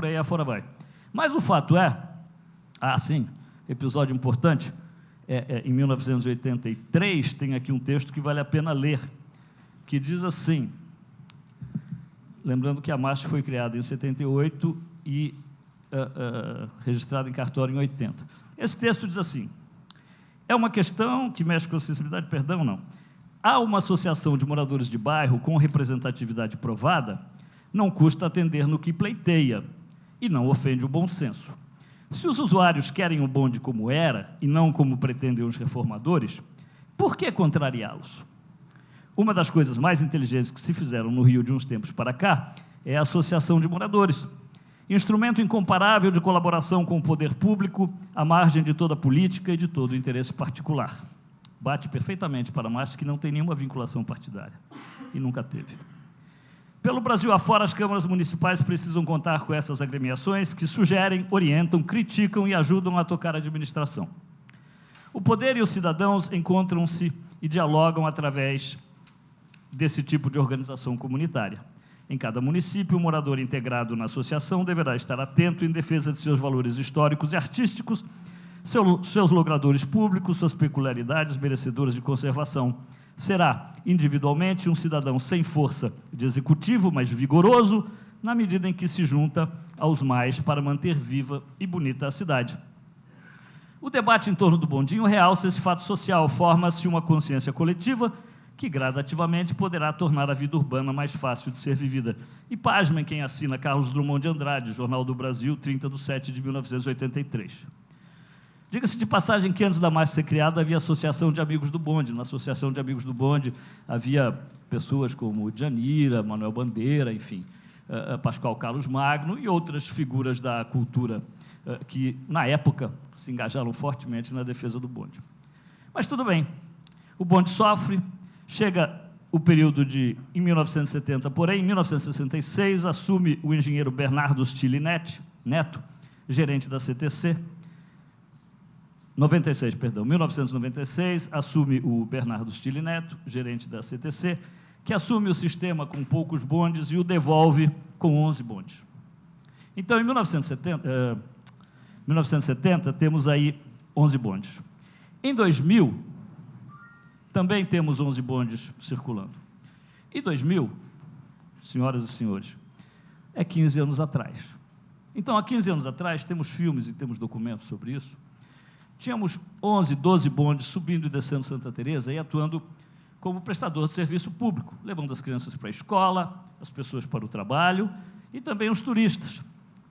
por aí afora vai. Mas o fato é, sim, episódio importante, em 1983, tem aqui um texto que vale a pena ler, que diz assim, lembrando que a MASP foi criada em 78 e registrada em cartório em 80. Esse texto diz assim, é uma questão que mexe com a sensibilidade, perdão, não. Há uma associação de moradores de bairro com representatividade provada, não custa atender no que pleiteia e não ofende o bom senso. Se os usuários querem o bonde como era e não como pretendem os reformadores, por que contrariá-los? Uma das coisas mais inteligentes que se fizeram no Rio de uns tempos para cá é a associação de moradores, instrumento incomparável de colaboração com o poder público, à margem de toda política e de todo interesse particular. Bate perfeitamente para Márcio, que não tem nenhuma vinculação partidária, e nunca teve. Pelo Brasil afora, as câmaras municipais precisam contar com essas agremiações que sugerem, orientam, criticam e ajudam a tocar a administração. O poder e os cidadãos encontram-se e dialogam através desse tipo de organização comunitária. Em cada município, o morador integrado na associação deverá estar atento em defesa de seus valores históricos e artísticos, seus logradores públicos, suas peculiaridades merecedoras de conservação. Será, individualmente, um cidadão sem força de executivo, mas vigoroso, na medida em que se junta aos mais para manter viva e bonita a cidade. O debate em torno do bondinho realça esse fato social, forma-se uma consciência coletiva que gradativamente poderá tornar a vida urbana mais fácil de ser vivida. E pasmem quem assina Carlos Drummond de Andrade, Jornal do Brasil, 30/7/1983. Diga-se de passagem que antes da MASP ser criada havia Associação de Amigos do Bonde. Na Associação de Amigos do Bonde havia pessoas como Djanira, Manuel Bandeira, enfim, Pascoal Carlos Magno e outras figuras da cultura que, na época, se engajaram fortemente na defesa do bonde. Mas tudo bem, o bonde sofre, chega o período de, em 1970, porém, em 1966, assume o engenheiro Bernardo Stille Neto, gerente da CTC, 1996, assume o Bernardo Stille Neto, gerente da CTC, que assume o sistema com poucos bondes e o devolve com 11 bondes. Então, em 1970 temos aí 11 bondes. Em 2000, também temos 11 bondes circulando. E 2000, senhoras e senhores, é 15 anos atrás. Então, há 15 anos atrás, temos filmes e temos documentos sobre isso, tínhamos 11, 12 bondes subindo e descendo Santa Teresa e atuando como prestador de serviço público, levando as crianças para a escola, as pessoas para o trabalho e também os turistas,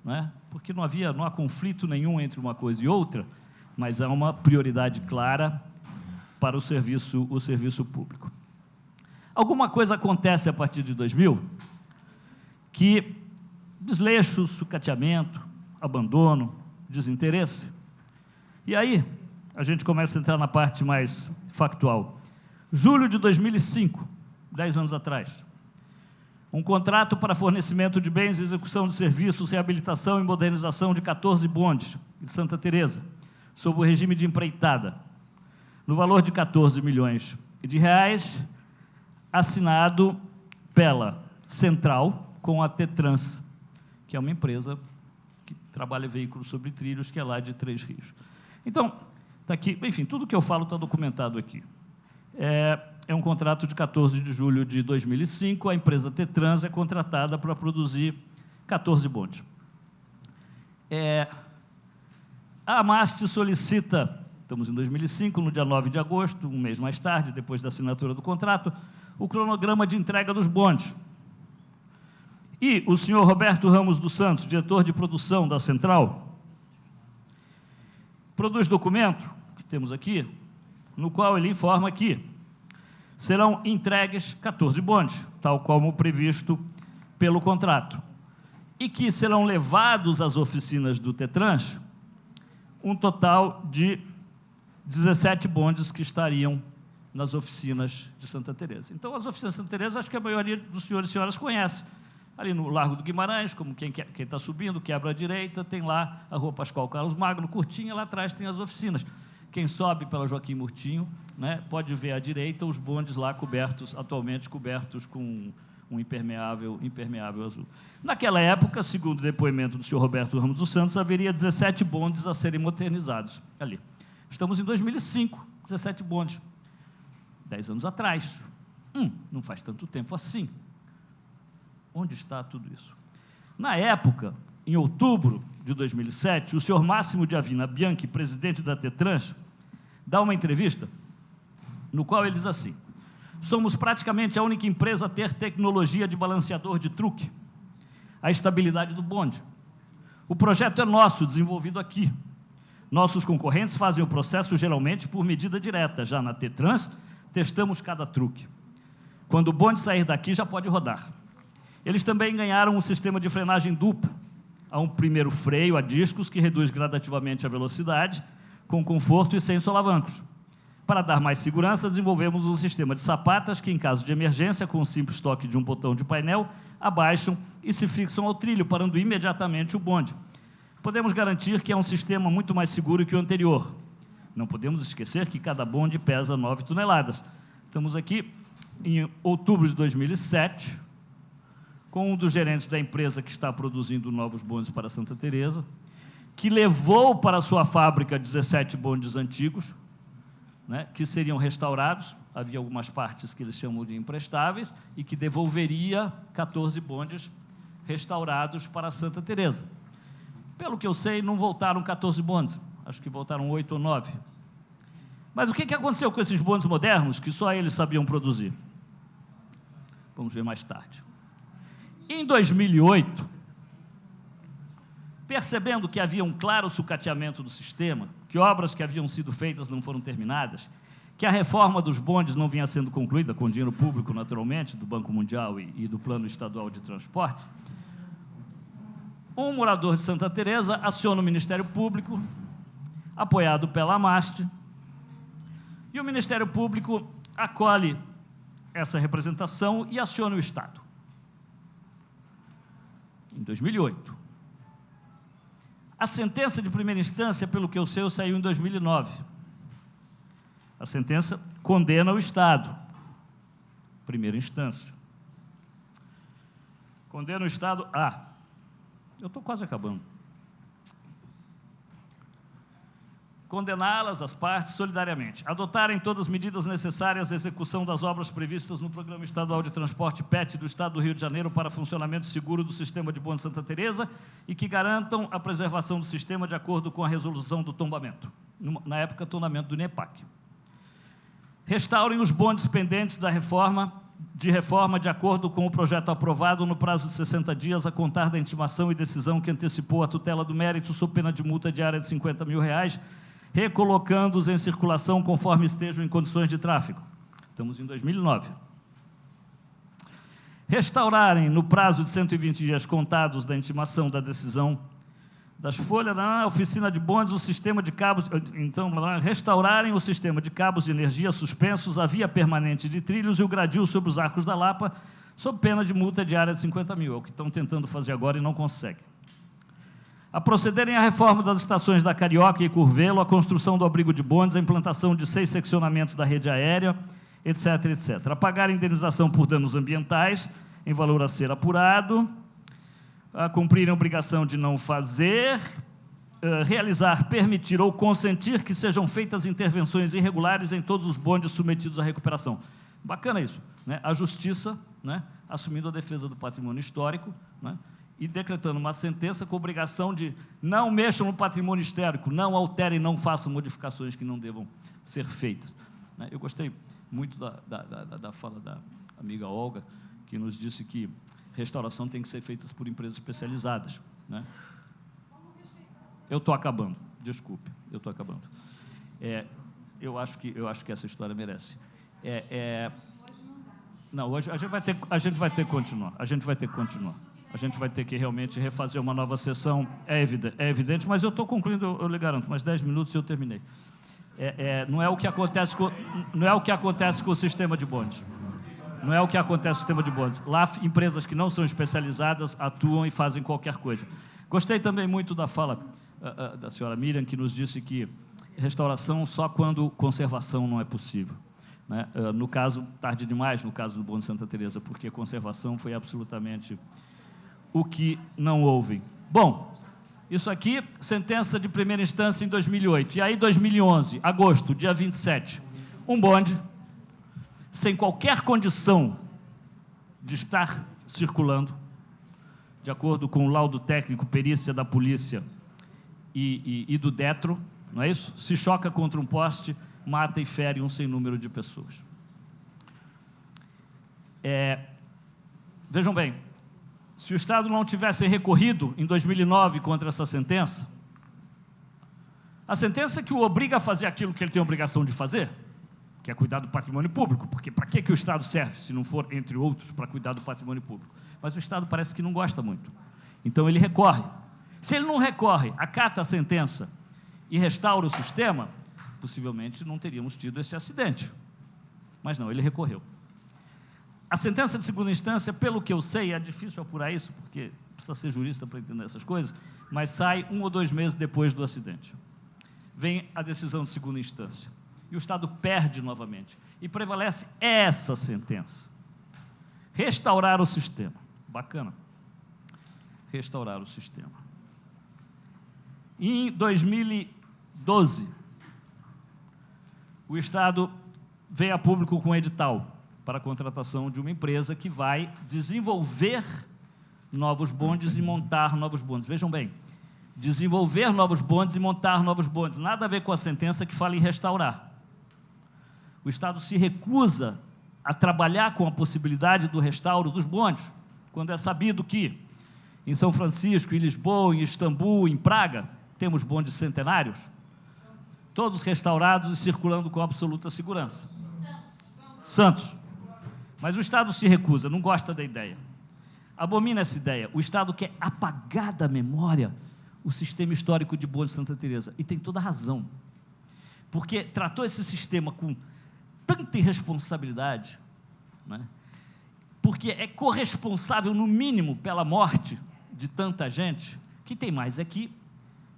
não é? Porque não há conflito nenhum entre uma coisa e outra, mas há uma prioridade clara para o serviço público. Alguma coisa acontece a partir de 2000 que desleixo, sucateamento, abandono, desinteresse. E aí, a gente começa a entrar na parte mais factual. Julho de 2005, 10 anos atrás, um contrato para fornecimento de bens e execução de serviços, reabilitação e modernização de 14 bondes de Santa Teresa, sob o regime de empreitada, no valor de 14 milhões de reais, assinado pela Central com a Tetrans, que é uma empresa que trabalha veículos sobre trilhos, que é lá de Três Rios. Então, está aqui, enfim, tudo que eu falo está documentado aqui. É um contrato de 14 de julho de 2005, a empresa Tetrans é contratada para produzir 14 bondes. A AMAST solicita, estamos em 2005, no dia 9 de agosto, um mês mais tarde, depois da assinatura do contrato, o cronograma de entrega dos bondes. E o senhor Roberto Ramos dos Santos, diretor de produção da Central, produz documento, que temos aqui, no qual ele informa que serão entregues 14 bondes, tal como previsto pelo contrato, e que serão levados às oficinas do Tetrans um total de 17 bondes que estariam nas oficinas de Santa Teresa. Então, as oficinas de Santa Teresa, acho que a maioria dos senhores e senhoras conhece. Ali no Largo do Guimarães, como quem está subindo, quebra à direita, tem lá a Rua Pascoal Carlos Magno, curtinha, lá atrás tem as oficinas. Quem sobe pela Joaquim Murtinho, né, pode ver à direita os bondes lá cobertos, atualmente cobertos com um impermeável azul. Naquela época, segundo o depoimento do senhor Roberto Ramos dos Santos, haveria 17 bondes a serem modernizados ali. Estamos em 2005, 17 bondes. 10 anos atrás. Não faz tanto tempo assim. Onde está tudo isso? Na época, em outubro de 2007, o senhor Máximo de Avina Bianchi, presidente da Tetrans, dá uma entrevista no qual ele diz assim: somos praticamente a única empresa a ter tecnologia de balanceador de truque, a estabilidade do bonde. O projeto é nosso, desenvolvido aqui. Nossos concorrentes fazem o processo geralmente por medida direta. Já na Tetrans, testamos cada truque. Quando o bonde sair daqui, já pode rodar. Eles também ganharam um sistema de frenagem dupla. Há um primeiro freio a discos que reduz gradativamente a velocidade, com conforto e sem solavancos. Para dar mais segurança, desenvolvemos um sistema de sapatas que, em caso de emergência, com o simples toque de um botão de painel, abaixam e se fixam ao trilho, parando imediatamente o bonde. Podemos garantir que é um sistema muito mais seguro que o anterior. Não podemos esquecer que cada bonde pesa 9 toneladas. Estamos aqui em outubro de 2007, com um dos gerentes da empresa que está produzindo novos bondes para Santa Teresa, que levou para a sua fábrica 17 bondes antigos, né, que seriam restaurados. Havia algumas partes que eles chamam de imprestáveis, e que devolveria 14 bondes restaurados para Santa Teresa. Pelo que eu sei, não voltaram 14 bondes, acho que voltaram 8 ou 9. Mas o que aconteceu com esses bondes modernos que só eles sabiam produzir? Vamos ver mais tarde. Em 2008, percebendo que havia um claro sucateamento do sistema, que obras que haviam sido feitas não foram terminadas, que a reforma dos bondes não vinha sendo concluída, com dinheiro público, naturalmente, do Banco Mundial e do Plano Estadual de Transportes, um morador de Santa Teresa aciona o Ministério Público, apoiado pela AMAST, e o Ministério Público acolhe essa representação e aciona o Estado. Em 2008. A sentença de primeira instância, pelo que eu sei, saiu em 2009. A sentença condena o Estado. Primeira instância. Condena o Estado a... Eu estou quase acabando. Condená-las, as partes, solidariamente. Adotarem todas as medidas necessárias à execução das obras previstas no Programa Estadual de Transporte PET do Estado do Rio de Janeiro para funcionamento seguro do sistema de bonde Santa Teresa e que garantam a preservação do sistema de acordo com a resolução do tombamento. Na época, tombamento do INEPAC. Restaurem os bondes pendentes de reforma de acordo com o projeto aprovado no prazo de 60 dias a contar da intimação e decisão que antecipou a tutela do mérito sob pena de multa diária de R$50 mil, recolocando-os em circulação conforme estejam em condições de tráfego. Estamos em 2009. Restaurarem, no prazo de 120 dias contados da intimação da decisão das folhas, na oficina de bondes, o sistema de cabos... Então, restaurarem o sistema de cabos de energia suspensos, a via permanente de trilhos e o gradil sobre os arcos da Lapa, sob pena de multa diária de R$50 mil. É o que estão tentando fazer agora e não conseguem. A procederem à reforma das estações da Carioca e Curvelo, a construção do abrigo de bondes, a implantação de 6 seccionamentos da rede aérea, etc., etc. A pagar indenização por danos ambientais, em valor a ser apurado, a cumprirem a obrigação de não fazer, realizar, permitir ou consentir que sejam feitas intervenções irregulares em todos os bondes submetidos à recuperação. Bacana isso, né? A Justiça, né, assumindo a defesa do patrimônio histórico, né, e decretando uma sentença com obrigação de não mexam no patrimônio histórico, não alterem, não façam modificações que não devam ser feitas. Eu gostei muito da fala da amiga Olga, que nos disse que restauração tem que ser feita por empresas especializadas, né? Eu estou acabando, desculpe, eu estou acabando. Eu acho que essa história merece. Não, hoje a gente vai ter que continuar. A gente vai ter que realmente refazer uma nova sessão, é evidente, mas eu estou concluindo, eu lhe garanto, mais 10 minutos e eu terminei. Não é o que acontece com o sistema de bondes. Não é o que acontece com o sistema de bondes. Lá, empresas que não são especializadas atuam e fazem qualquer coisa. Gostei também muito da fala da senhora Miriam, que nos disse que restauração só quando conservação não é possível. né? No caso, tarde demais, no caso do bonde Santa Teresa, porque a conservação foi absolutamente o que não houve. Bom, isso aqui, sentença de primeira instância em 2008. E aí, 2011, agosto, dia 27, um bonde, sem qualquer condição de estar circulando, de acordo com o laudo técnico, perícia da polícia e do Detro, não é isso? Se choca contra um poste, mata e fere um sem número de pessoas. Vejam bem, se o Estado não tivesse recorrido em 2009 contra essa sentença, a sentença que o obriga a fazer aquilo que ele tem a obrigação de fazer, que é cuidar do patrimônio público, porque para que o Estado serve, se não for, entre outros, para cuidar do patrimônio público? Mas o Estado parece que não gosta muito, então ele recorre. Se ele não recorre, acata a sentença e restaura o sistema, possivelmente não teríamos tido esse acidente. Mas não, ele recorreu. A sentença de segunda instância, pelo que eu sei, é difícil apurar isso, porque precisa ser jurista para entender essas coisas, mas sai 1 ou 2 meses depois do acidente. Vem a decisão de segunda instância. E o Estado perde novamente. E prevalece essa sentença. Restaurar o sistema. Bacana. Restaurar o sistema. Em 2012, o Estado veio a público com um edital para a contratação de uma empresa que vai desenvolver novos bondes e montar novos bondes. Vejam bem, desenvolver novos bondes e montar novos bondes. Nada a ver com a sentença que fala em restaurar. O Estado se recusa a trabalhar com a possibilidade do restauro dos bondes, quando é sabido que em São Francisco, em Lisboa, em Istambul, em Praga, temos bondes centenários, todos restaurados e circulando com absoluta segurança. Santos. Mas o Estado se recusa, não gosta da ideia. Abomina essa ideia. O Estado quer apagar da memória o sistema histórico de bonde Santa Teresa. E tem toda a razão. Porque tratou esse sistema com tanta irresponsabilidade, né? Porque é corresponsável, no mínimo, pela morte de tanta gente, que tem mais é que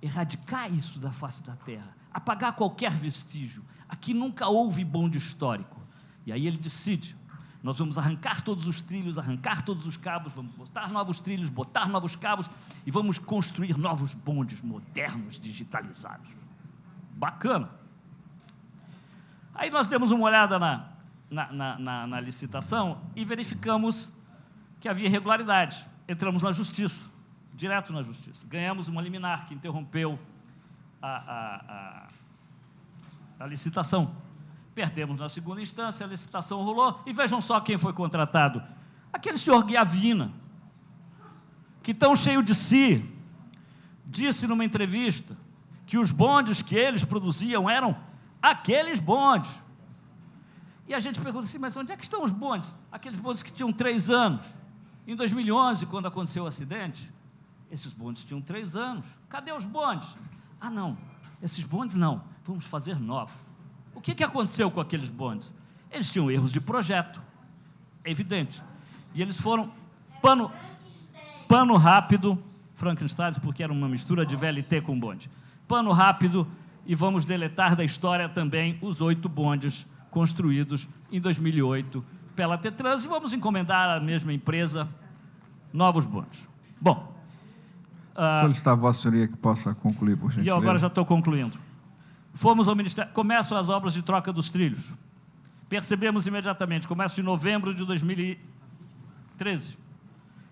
erradicar isso da face da terra, apagar qualquer vestígio. Aqui nunca houve bonde histórico. E aí ele decide, nós vamos arrancar todos os trilhos, arrancar todos os cabos, vamos botar novos trilhos, botar novos cabos e vamos construir novos bondes modernos, digitalizados. Bacana. Aí nós demos uma olhada na licitação e verificamos que havia irregularidades. Entramos na justiça, direto na justiça. Ganhamos uma liminar que interrompeu a licitação. Perdemos na segunda instância, a licitação rolou, e vejam só quem foi contratado. Aquele senhor Guiavina, que tão cheio de si, disse numa entrevista que os bondes que eles produziam eram aqueles bondes. E a gente pergunta assim, mas onde é que estão os bondes? Aqueles bondes que tinham 3 anos. Em 2011, quando aconteceu o acidente, esses bondes tinham 3 anos. Cadê os bondes? Ah, não, esses bondes não, vamos fazer novos. O que aconteceu com aqueles bondes? Eles tinham erros de projeto, é evidente. E eles foram pano rápido, Frankenstein, porque era uma mistura de VLT com bonde. Pano rápido, e vamos deletar da história também os 8 bondes construídos em 2008 pela Tetrans, e vamos encomendar à mesma empresa novos bondes. Bom, solicitar a Vossa Senhoria que possa concluir, por gentileza. E eu agora já estou concluindo. Fomos ao Ministério, começam as obras de troca dos trilhos. Percebemos imediatamente, começa em novembro de 2013.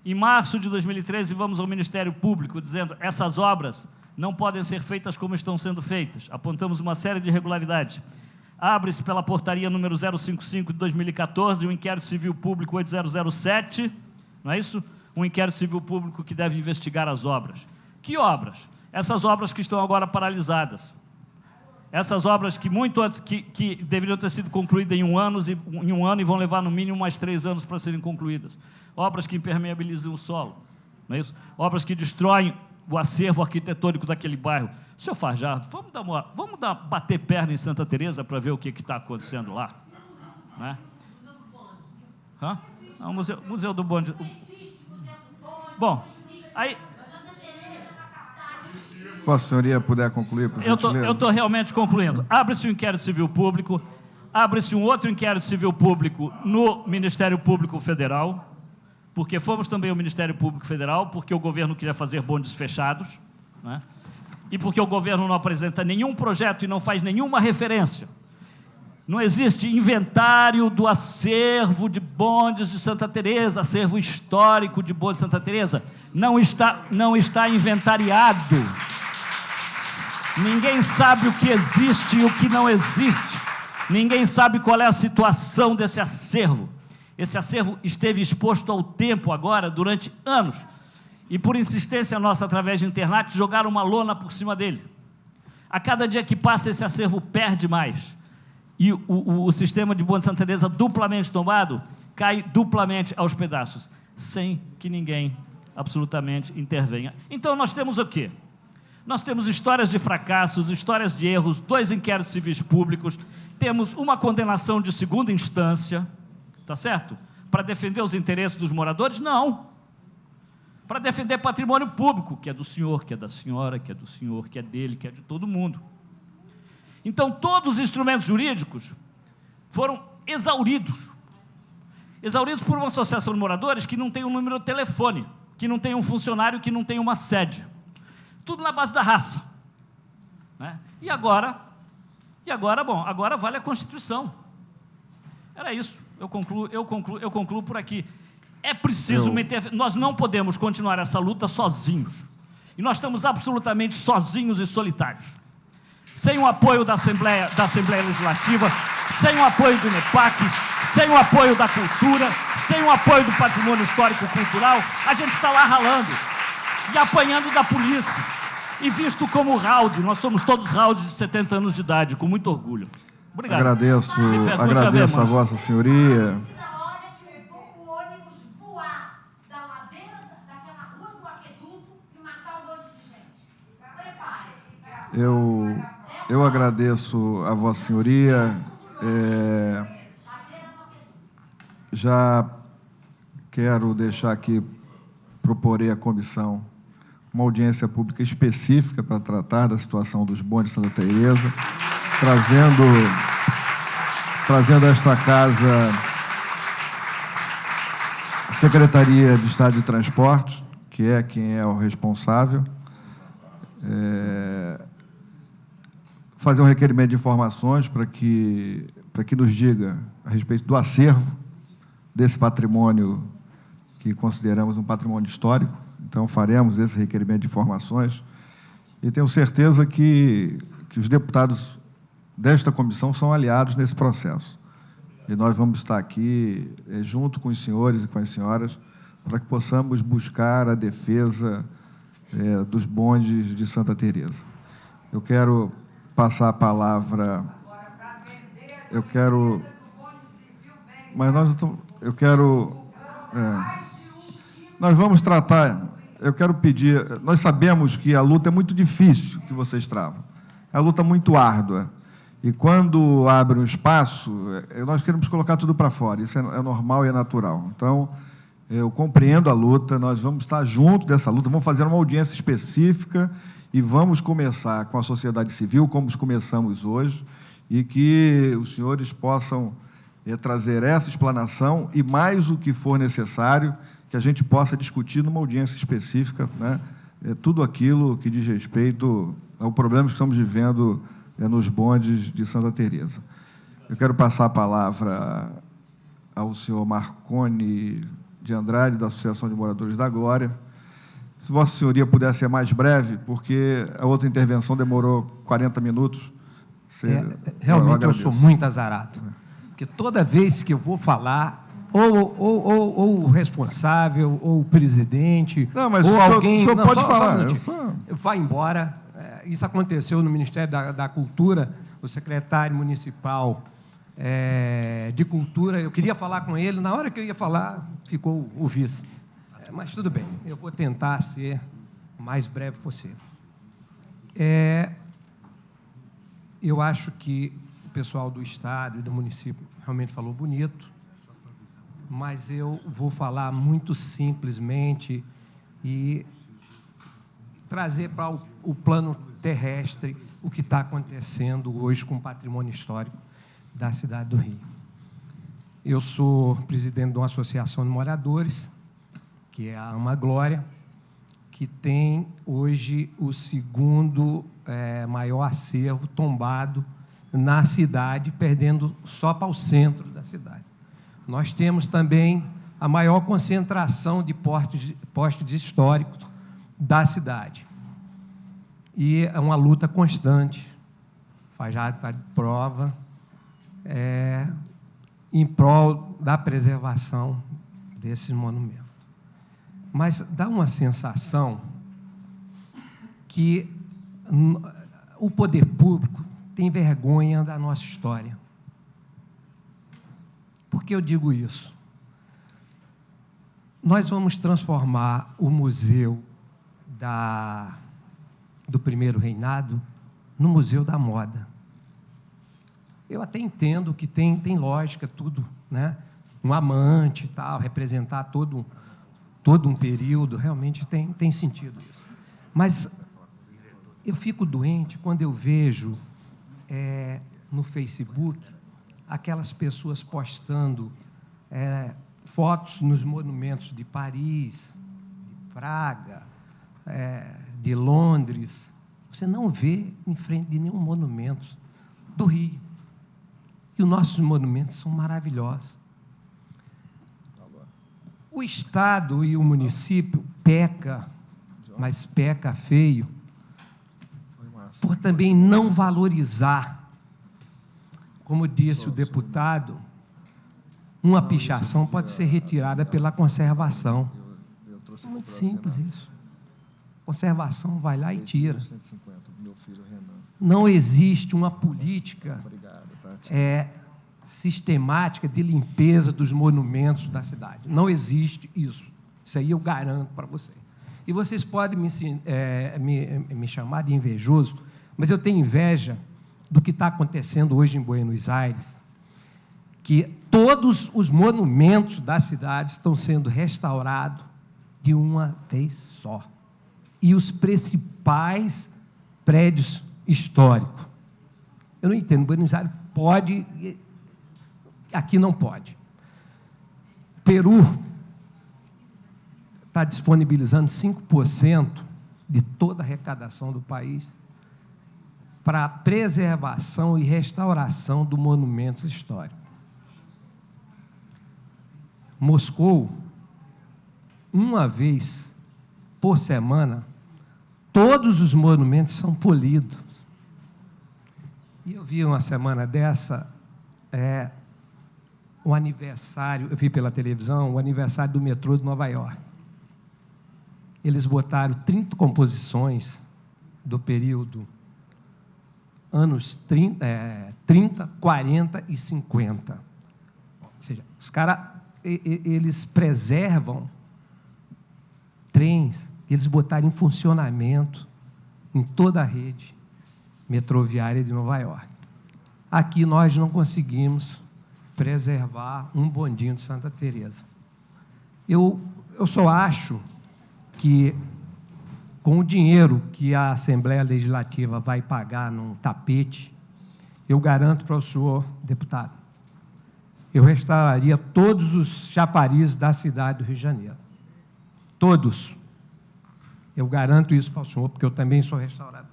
Em março de 2013, vamos ao Ministério Público, dizendo essas obras não podem ser feitas como estão sendo feitas. Apontamos uma série de irregularidades. Abre-se pela portaria número 055 de 2014, o inquérito civil público 8007, não é isso? Um inquérito civil público que deve investigar as obras. Que obras? Essas obras que estão agora paralisadas. Essas obras que muito antes, que deveriam ter sido concluídas em um ano e vão levar no mínimo mais 3 anos para serem concluídas. Obras que impermeabilizam o solo, não é isso? Obras que destroem o acervo arquitetônico daquele bairro. Senhor Fajardo, vamos bater perna em Santa Teresa para ver o que está acontecendo lá, né? Hã? Não, Museu do Bonde. Bom, aí... Vossa Senhoria puder concluir, por gentileza. Eu estou realmente concluindo. Abre-se o inquérito civil público, abre-se um outro inquérito civil público no Ministério Público Federal, porque fomos também ao Ministério Público Federal, porque o governo queria fazer bondes fechados, né? E porque o governo não apresenta nenhum projeto e não faz nenhuma referência. Não existe inventário do acervo de bondes de Santa Teresa, acervo histórico de bondes de Santa Teresa. Não está inventariado. Ninguém sabe o que existe e o que não existe. Ninguém sabe qual é a situação desse acervo. Esse acervo esteve exposto ao tempo agora, durante anos. E por insistência nossa, através de internet, jogaram uma lona por cima dele. A cada dia que passa, esse acervo perde mais. E o sistema de bonde de Santa Teresa, duplamente tombado, cai duplamente aos pedaços, sem que ninguém absolutamente intervenha. Então nós temos o quê? Nós temos histórias de fracassos, histórias de erros, 2 inquéritos civis públicos, temos uma condenação de segunda instância, tá certo? Para defender os interesses dos moradores? Não. Para defender patrimônio público, que é do senhor, que é da senhora, que é do senhor, que é dele, que é de todo mundo. Então, todos os instrumentos jurídicos foram exauridos. Exauridos por uma associação de moradores que não tem um número de telefone, que não tem um funcionário, que não tem uma sede. Tudo na base da raça, né? E agora, bom, agora vale a Constituição. Era isso. Eu concluo por aqui. É preciso nós não podemos continuar essa luta sozinhos. E nós estamos absolutamente sozinhos e solitários. Sem o apoio da Assembleia Legislativa, sem o apoio do INEPAC, sem o apoio da cultura, sem o apoio do patrimônio histórico-cultural, a gente está lá ralando e apanhando da polícia. E visto como raude, nós somos todos raudes de 70 anos de idade, com muito orgulho. Obrigado. Agradeço a Vossa Senhoria. Eu agradeço a Vossa Senhoria. Já quero deixar aqui, proporei à comissão uma audiência pública específica para tratar da situação dos bondes de Santa Teresa, trazendo a esta casa a Secretaria de Estado de Transportes, que é quem é o responsável, fazer um requerimento de informações para que nos diga a respeito do acervo desse patrimônio que consideramos um patrimônio histórico. Então, faremos esse requerimento de informações e tenho certeza que os deputados desta comissão são aliados nesse processo. E nós vamos estar aqui, junto com os senhores e com as senhoras, para que possamos buscar a defesa dos bondes de Santa Teresa. Eu quero passar a palavra... Nós vamos tratar... Eu quero pedir... Nós sabemos que a luta é muito difícil que vocês travam. É uma luta muito árdua. E quando abre um espaço, nós queremos colocar tudo para fora. Isso é normal e é natural. Então, eu compreendo a luta, nós vamos estar juntos dessa luta, vamos fazer uma audiência específica e vamos começar com a sociedade civil, como começamos hoje, e que os senhores possam trazer essa explanação e, mais o que for necessário, que a gente possa discutir numa audiência específica, né, tudo aquilo que diz respeito ao problema que estamos vivendo nos bondes de Santa Teresa. Eu quero passar a palavra ao senhor Marconi de Andrade, da Associação de Moradores da Glória. Se Vossa Senhoria puder ser mais breve, porque a outra intervenção demorou 40 minutos. Realmente eu sou muito azarado, porque toda vez que eu vou falar, ou o responsável, ou o presidente, ou alguém... O senhor pode falar. Vai embora. Isso aconteceu no Ministério da Cultura, o secretário municipal de Cultura, eu queria falar com ele, na hora que eu ia falar, ficou o vice. Mas tudo bem, eu vou tentar ser o mais breve possível. Eu acho que o pessoal do Estado e do município realmente falou bonito, mas eu vou falar muito simplesmente e trazer para o plano terrestre o que está acontecendo hoje com o patrimônio histórico. da cidade do Rio. Eu sou presidente de uma associação de moradores, que é a Ama Glória, que tem hoje o segundo maior acervo tombado na cidade, perdendo só para o centro da cidade. Nós temos também a maior concentração de postes históricos da cidade. E é uma luta constante, já está de prova, em prol da preservação desses monumentos. Mas dá uma sensação que o poder público tem vergonha da nossa história. Por que eu digo isso? Nós vamos transformar o Museu do Primeiro Reinado no Museu da Moda. Eu até entendo que tem lógica tudo, né? Um amante e tal, representar todo um período, realmente tem sentido isso. Mas eu fico doente quando eu vejo no Facebook aquelas pessoas postando fotos nos monumentos de Paris, de Praga, de Londres. Você não vê em frente de nenhum monumento do Rio. E os nossos monumentos são maravilhosos. O Estado e o município peca, mas peca feio, por também não valorizar, como disse o deputado, uma pichação pode ser retirada pela conservação. É muito simples isso. A conservação vai lá e tira. Não existe uma política sistemática de limpeza dos monumentos da cidade. Não existe isso. Isso aí eu garanto para vocês. E vocês podem me chamar de invejoso, mas eu tenho inveja do que está acontecendo hoje em Buenos Aires, que todos os monumentos da cidade estão sendo restaurados de uma vez só. E os principais prédios históricos. Eu não entendo, Buenos Aires pode, aqui não pode. Peru está disponibilizando 5% de toda a arrecadação do país para a preservação e restauração do monumento histórico. Moscou, uma vez por semana, todos os monumentos são polidos. E eu vi uma semana dessa, o aniversário, eu vi pela televisão, o aniversário do metrô de Nova York. Eles botaram 30 composições do período anos 30, 40 e 50. Ou seja, os caras, eles preservam trens, eles botaram em funcionamento em toda a rede metroviária de Nova York. Aqui nós não conseguimos preservar um bondinho de Santa Teresa. Eu só acho que, com o dinheiro que a Assembleia Legislativa vai pagar num tapete, eu garanto para o senhor, deputado, eu restauraria todos os chafarizes da cidade do Rio de Janeiro. Todos. Eu garanto isso para o senhor, porque eu também sou restaurador.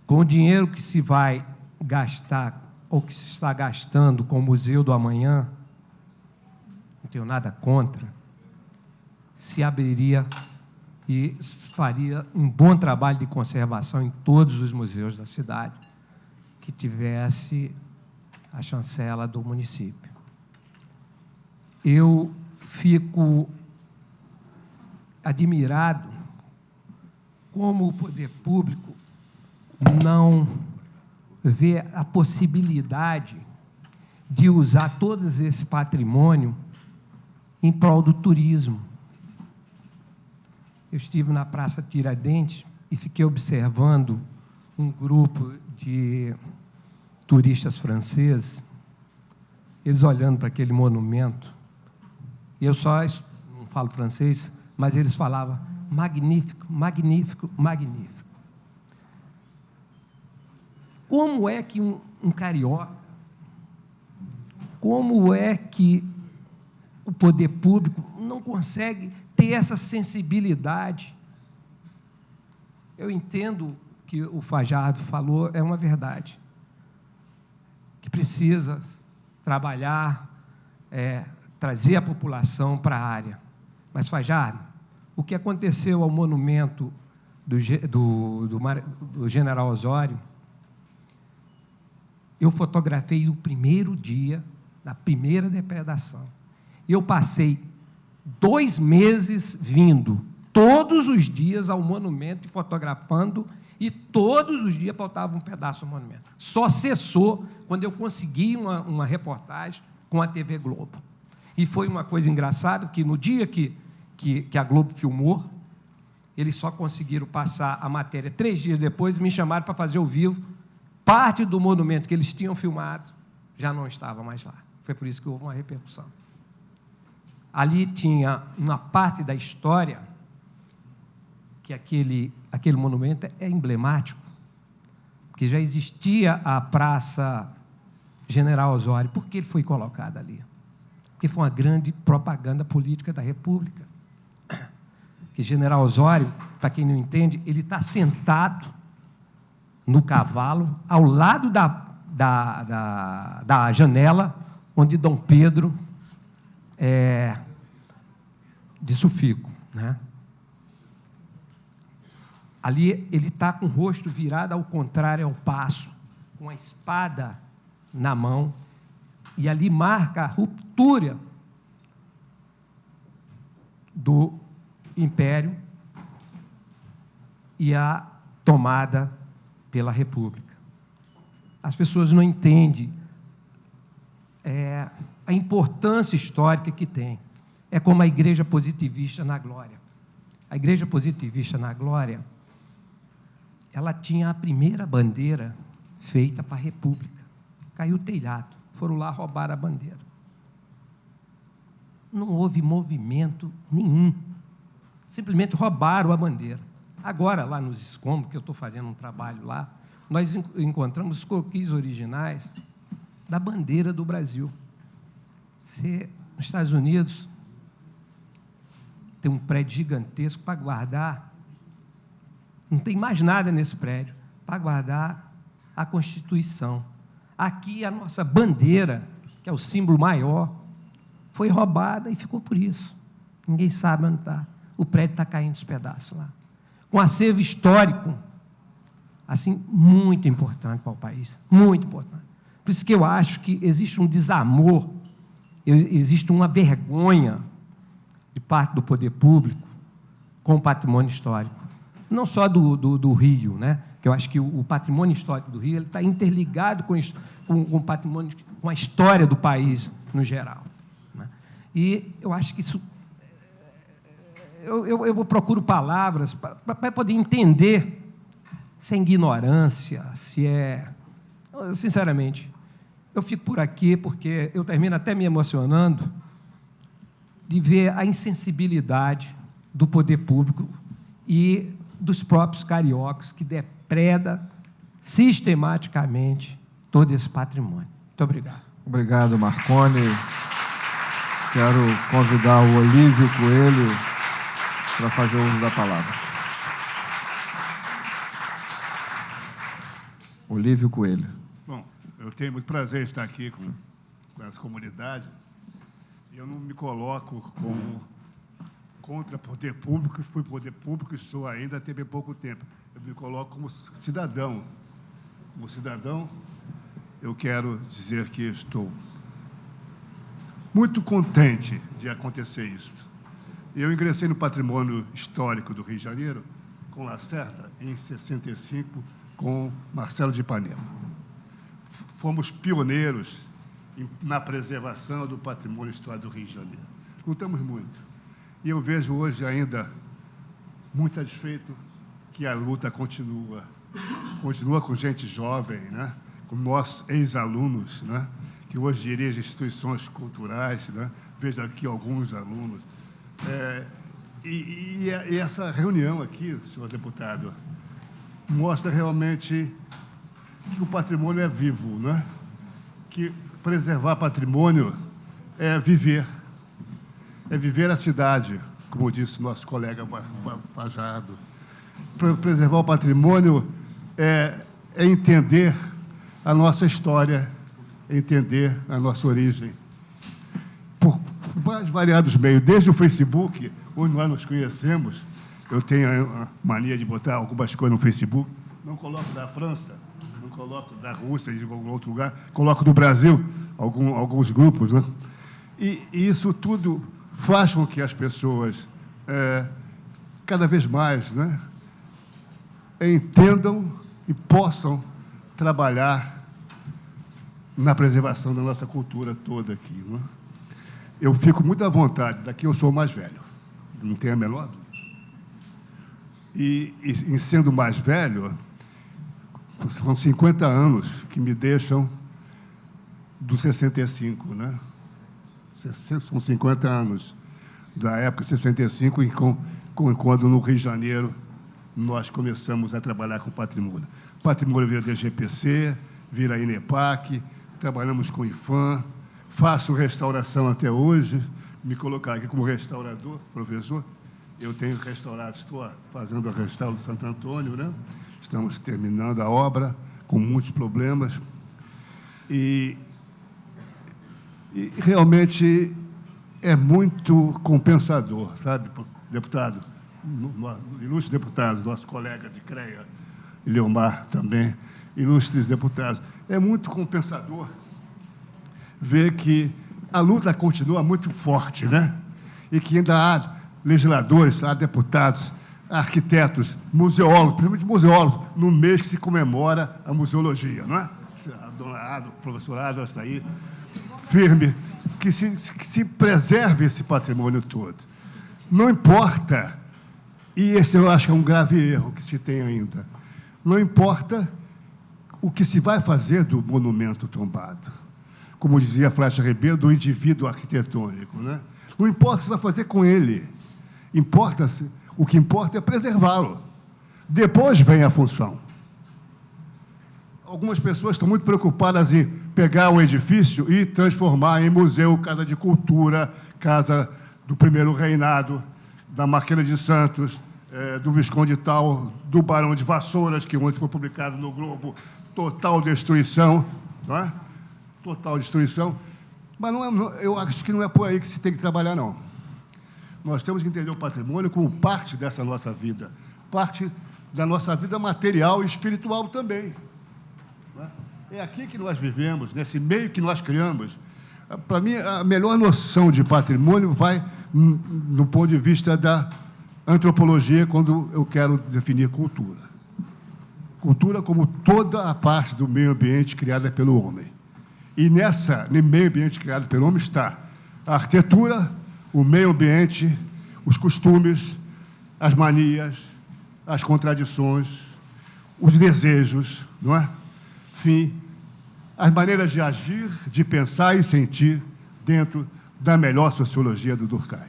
Com o dinheiro que se vai gastar, ou que se está gastando com o Museu do Amanhã, não tenho nada contra, se abriria e faria um bom trabalho de conservação em todos os museus da cidade, que tivesse a chancela do município. Eu fico admirado como o poder público não vê a possibilidade de usar todo esse patrimônio em prol do turismo. Eu estive na Praça Tiradentes e fiquei observando um grupo de turistas franceses, eles olhando para aquele monumento, e eu só não falo francês, mas eles falavam magnífico, magnífico, magnífico. Como é que um carioca como é que o poder público não consegue ter essa sensibilidade? Eu entendo que o Fajardo falou, é uma verdade, que precisa trabalhar, trazer a população para a área. Mas, Fajardo, o que aconteceu ao monumento do General Osório, eu fotografei o primeiro dia da primeira depredação. Eu passei 2 meses vindo, todos os dias ao monumento e fotografando, e todos os dias faltava um pedaço do monumento. Só cessou quando eu consegui uma reportagem com a TV Globo. E foi uma coisa engraçada, que no dia que a Globo filmou, eles só conseguiram passar a matéria 3 dias depois, me chamaram para fazer ao vivo. Parte do monumento que eles tinham filmado já não estava mais lá. Foi por isso que houve uma repercussão. Ali tinha uma parte da história que aquele monumento é emblemático, porque já existia a Praça General Osório. Por que ele foi colocado ali? Porque foi uma grande propaganda política da República. Que General Osório, para quem não entende, ele está sentado no cavalo, ao lado da janela onde Dom Pedro de Sulfico, né? Ali ele está com o rosto virado ao contrário ao passo, com a espada na mão, e ali marca a ruptura do Império e a tomada pela República. As pessoas não entendem a importância histórica que tem. É como a Igreja Positivista na Glória. A Igreja Positivista na Glória, ela tinha a primeira bandeira feita para a República. Caiu o telhado, foram lá roubar a bandeira. Não houve movimento nenhum. Simplesmente roubaram a bandeira. Agora, lá nos escombros, que eu estou fazendo um trabalho lá, nós encontramos os croquis originais da bandeira do Brasil. Nos Estados Unidos, tem um prédio gigantesco para guardar, não tem mais nada nesse prédio, para guardar a Constituição. Aqui, a nossa bandeira, que é o símbolo maior, foi roubada e ficou por isso. Ninguém sabe onde está. O prédio está caindo aos pedaços lá. Com acervo histórico, assim, muito importante para o país, muito importante. Por isso que eu acho que existe um desamor, existe uma vergonha de parte do poder público com o patrimônio histórico. Não só do Rio, né? Que eu acho que o patrimônio histórico do Rio ele está interligado com o patrimônio, com a história do país no geral, né? E eu acho que isso... Eu procuro palavras para poder entender se é ignorância, se é... Sinceramente, eu fico por aqui porque eu termino até me emocionando de ver a insensibilidade do poder público e dos próprios cariocas que depredam sistematicamente todo esse patrimônio. Muito obrigado. Obrigado, Marconi. Quero convidar o Olívio Coelho para fazer o uso da palavra. Olívio Coelho. Bom, eu tenho muito prazer em estar aqui com essa comunidade. Eu não me coloco como contra poder público, fui poder público e sou ainda até bem pouco tempo. Eu me coloco como cidadão. Como cidadão, eu quero dizer que estou muito contente de acontecer isso. Eu ingressei no patrimônio histórico do Rio de Janeiro com Lacerda em 65, com Marcelo de Ipanema. Fomos pioneiros na preservação do patrimônio histórico do Rio de Janeiro. Lutamos muito. E eu vejo hoje ainda, muito satisfeito, que a luta continua. Continua com gente jovem, né? Com nossos ex-alunos, né? Que hoje dirigem instituições culturais, né? Vejo aqui alguns alunos. E essa reunião aqui, senhor deputado, mostra realmente que o patrimônio é vivo, né? Que preservar patrimônio é viver a cidade, como disse nosso colega Fajardo. Preservar o patrimônio é entender a nossa história, é entender a nossa origem. Por mais variados meios, desde o Facebook, onde nós nos conhecemos, eu tenho a mania de botar algumas coisas no Facebook, não coloco da França, não coloco da Rússia, de algum outro lugar, coloco do Brasil, alguns grupos, né? E isso tudo faz com que as pessoas, cada vez mais, né, entendam e possam trabalhar na preservação da nossa cultura toda aqui, né? Eu fico muito à vontade, daqui eu sou o mais velho, não tenho a menor dúvida. E em sendo mais velho, são 50 anos que me deixam do 65, né? São 50 anos da época de 65, quando no Rio de Janeiro nós começamos a trabalhar com patrimônio. Patrimônio vira DGPC, vira INEPAC, trabalhamos com o IFAM, faço restauração até hoje, me colocar aqui como restaurador, professor. Eu tenho restaurado, estou fazendo a restauro de Santo Antônio, né? Estamos terminando a obra, com muitos problemas. E realmente é muito compensador, sabe, deputado, ilustres deputados, nosso colega de CREA, Leomar também, ilustres deputados. É muito compensador ver que a luta continua muito forte, né? E que ainda há legisladores, há deputados, arquitetos, museólogos, principalmente museólogos, no mês que se comemora a museologia, não é? A dona Ada, o professor Ada está aí, firme, que se preserve esse patrimônio todo. Não importa, e esse eu acho que é um grave erro que se tem ainda, não importa o que se vai fazer do monumento tombado, como dizia Flecha Ribeiro, do indivíduo arquitetônico, né? Não importa o que se vai fazer com ele, o que importa é preservá-lo. Depois vem a função. Algumas pessoas estão muito preocupadas em pegar um edifício e transformar em museu, casa de cultura, casa do primeiro reinado, da Marquesa de Santos, do Visconde tal, do Barão de Vassouras, que ontem foi publicado no Globo, total destruição, não é? Total destruição. Mas eu acho que não é por aí que se tem que trabalhar, não. Nós temos que entender o patrimônio como parte dessa nossa vida, parte da nossa vida material e espiritual também. É aqui que nós vivemos, nesse meio que nós criamos. Para mim, a melhor noção de patrimônio vai no ponto de vista da antropologia, quando eu quero definir cultura. Cultura como toda a parte do meio ambiente criada pelo homem. E no meio ambiente criado pelo homem está a arquitetura, o meio ambiente, os costumes, as manias, as contradições, os desejos, não é? Enfim, as maneiras de agir, de pensar e sentir dentro da melhor sociologia do Durkheim.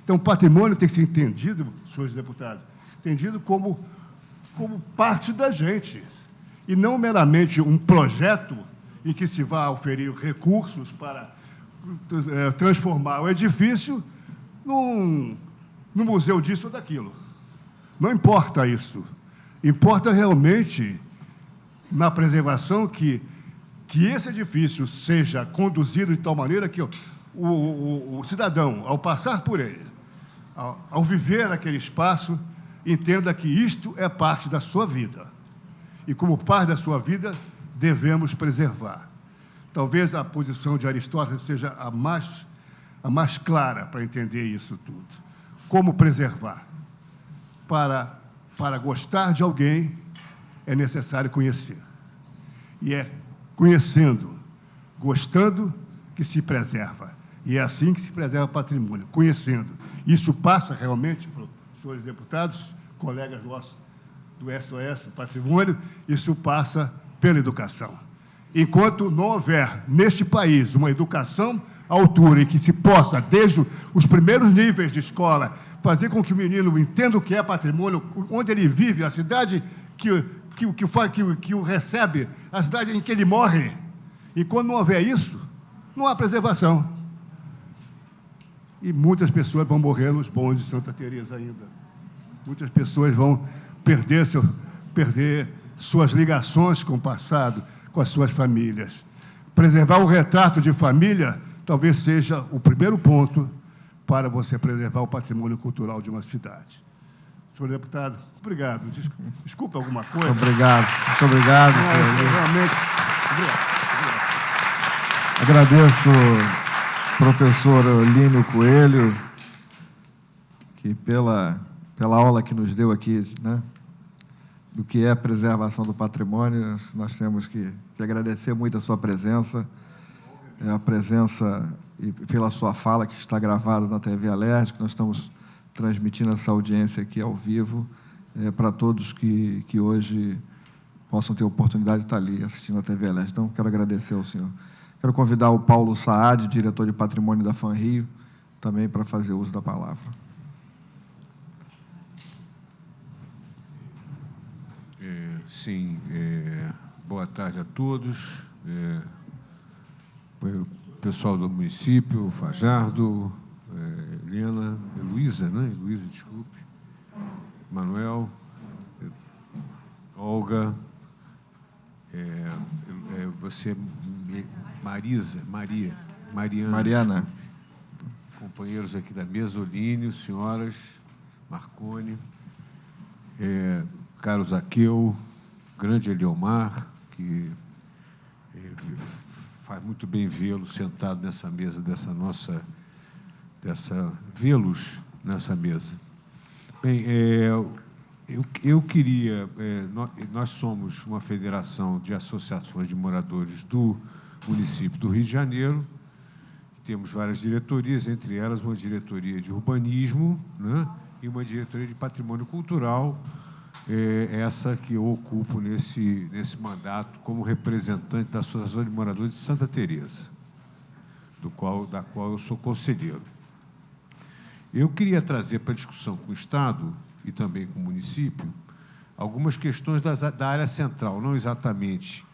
Então, o patrimônio tem que ser entendido, senhores deputados, entendido como parte da gente, e não meramente um projeto em que se vai oferir recursos para transformar o edifício num museu disso ou daquilo. Não importa isso. Importa realmente na preservação que esse edifício seja conduzido de tal maneira que o cidadão, ao passar por ele, ao viver aquele espaço, entenda que isto é parte da sua vida. E, como parte da sua vida, devemos preservar. Talvez a posição de Aristóteles seja a mais clara para entender isso tudo. Como preservar? Para gostar de alguém, é necessário conhecer. E é conhecendo, gostando, que se preserva. E é assim que se preserva o patrimônio, conhecendo. Isso passa realmente, para os senhores deputados, colegas nossos do SOS Patrimônio, isso passa pela educação. Enquanto não houver, neste país, uma educação à altura em que se possa, desde os primeiros níveis de escola, fazer com que o menino entenda o que é patrimônio, onde ele vive, a cidade que o recebe, a cidade em que ele morre. E quando não houver isso, não há preservação. E muitas pessoas vão morrer nos bondes de Santa Teresa ainda. Muitas pessoas vão perder suas ligações com o passado, com as suas famílias. Preservar o retrato de família talvez seja o primeiro ponto para você preservar o patrimônio cultural de uma cidade. Senhor deputado, obrigado. Desculpe alguma coisa. Obrigado, muito obrigado. Realmente, obrigado. Agradeço ao professor Línio Coelho, que pela aula que nos deu aqui, né, do que é a preservação do patrimônio, nós temos que agradecer muito a sua presença, a presença e pela sua fala, que está gravada na TV Alerj, que nós estamos transmitindo essa audiência aqui ao vivo, para todos que hoje possam ter a oportunidade de estar ali assistindo a TV Alerj. Então, quero agradecer ao senhor. Quero convidar o Paulo Saad, diretor de patrimônio da FANRIO, também para fazer uso da palavra. Boa tarde a todos. O pessoal do município, Fajardo, Helena, Heloísa, né? Heloísa, desculpe, Manuel, Olga, você, Mariana, companheiros aqui da mesa, Olínio, senhoras, Marconi, Carlos Aqueu, grande Eliomar, que faz muito bem vê-lo sentado nessa mesa, vê-los nessa mesa. Bem, eu queria, nós somos uma federação de associações de moradores do município do Rio de Janeiro, temos várias diretorias, entre elas uma diretoria de urbanismo, né, e uma diretoria de patrimônio cultural, essa que eu ocupo nesse mandato como representante da Associação de Moradores de Santa Teresa, da qual eu sou conselheiro. Eu queria trazer para a discussão com o Estado e também com o município algumas questões da área central, não exatamente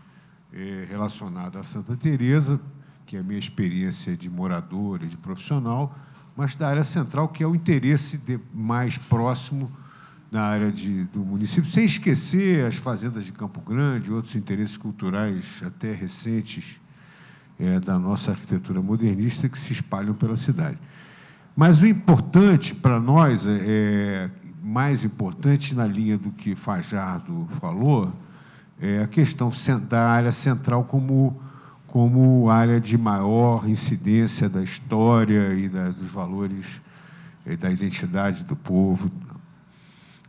relacionada a Santa Teresa, que é a minha experiência de morador e de profissional, mas da área central, que é o interesse mais próximo na área do município, sem esquecer as fazendas de Campo Grande, outros interesses culturais até recentes da nossa arquitetura modernista que se espalham pela cidade. Mas o importante para nós, mais importante na linha do que Fajardo falou, é a questão da área central como área de maior incidência da história e dos valores da identidade do povo.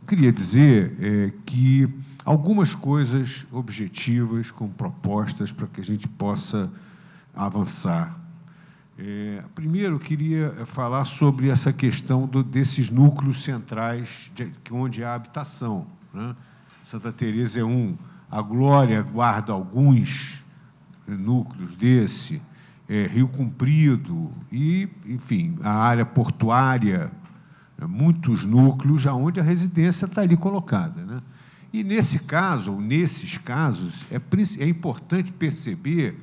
Queria dizer que algumas coisas objetivas, com propostas para que a gente possa avançar. Primeiro, queria falar sobre essa questão desses núcleos centrais onde há habitação, né? Santa Teresa é a Glória guarda alguns núcleos desse, Rio Comprido e, enfim, a área portuária, muitos núcleos onde a residência está ali colocada, né? E, nesses casos, é importante perceber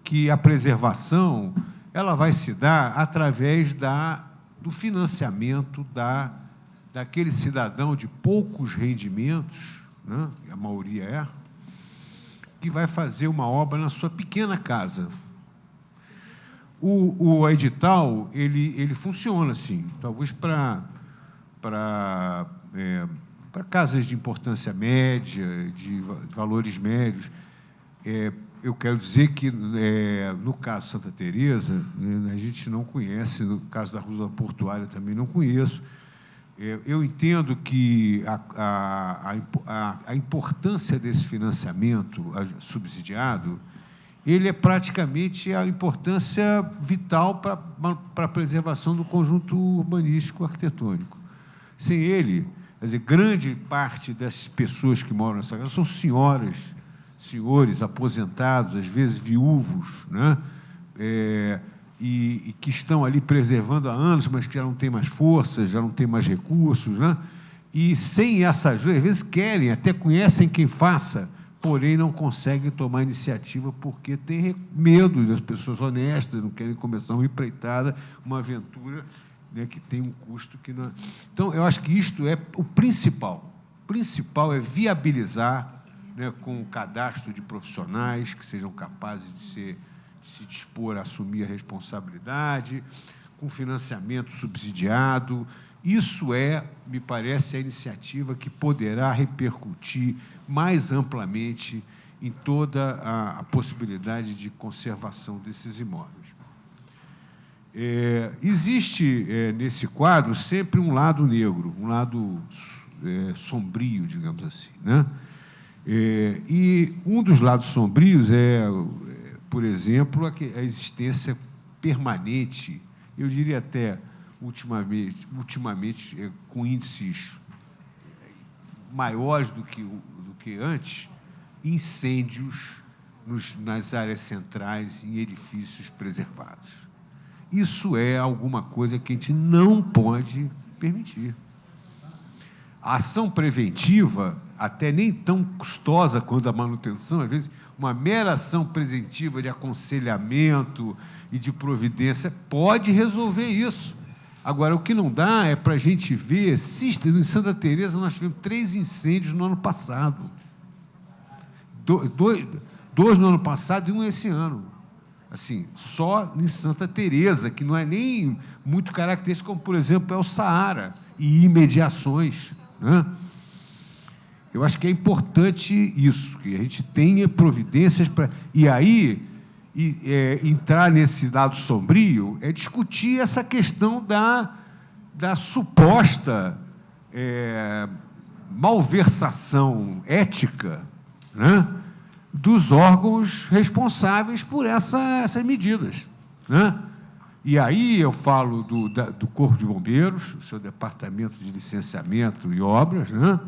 que a preservação ela vai se dar através do financiamento daquele cidadão de poucos rendimentos, né? A maioria que vai fazer uma obra na sua pequena casa. O edital, ele funciona assim, talvez para casas de importância média, de valores médios. Eu quero dizer que, no caso de Santa Teresa, né, a gente não conhece, no caso da Rua Portuária também não conheço. Eu entendo que a importância desse financiamento subsidiado, ele é praticamente a importância vital para a preservação do conjunto urbanístico arquitetônico. Sem ele, quer dizer, grande parte dessas pessoas que moram nessa casa são senhores aposentados, às vezes viúvos, né? E que estão ali preservando há anos, mas que já não têm mais forças, já não têm mais recursos, né? E sem essa ajuda, às vezes querem, até conhecem quem faça, porém não conseguem tomar iniciativa porque têm medo das pessoas honestas, não querem começar uma empreitada, uma aventura, né, que tem um custo que não... Então, eu acho que isto é o principal. O principal é viabilizar, né, com um cadastro de profissionais que sejam capazes de se dispor a assumir a responsabilidade, com financiamento subsidiado. Isso me parece, a iniciativa que poderá repercutir mais amplamente em toda a possibilidade de conservação desses imóveis. Existe, nesse quadro, sempre um lado negro, um lado sombrio, digamos assim, né? E um dos lados sombrios por exemplo, a existência permanente, eu diria até ultimamente com índices maiores do que antes, incêndios nas áreas centrais, em edifícios preservados. Isso é alguma coisa que a gente não pode permitir. A ação preventiva, até nem tão custosa quanto a manutenção, às vezes, uma mera ação preventiva de aconselhamento e de providência pode resolver isso. Agora, o que não dá é para a gente ver, em Santa Teresa nós tivemos 3 incêndios no ano passado. 2 no ano passado e 1 esse ano. Assim, só em Santa Teresa, que não é nem muito característico, como, por exemplo, é o Saara e imediações, né? Eu acho que é importante isso, que a gente tenha providências para... E aí, entrar nesse lado sombrio é discutir essa questão da suposta malversação ética, né, dos órgãos responsáveis por essas medidas, né? E aí eu falo do Corpo de Bombeiros, o seu departamento de licenciamento e obras, né?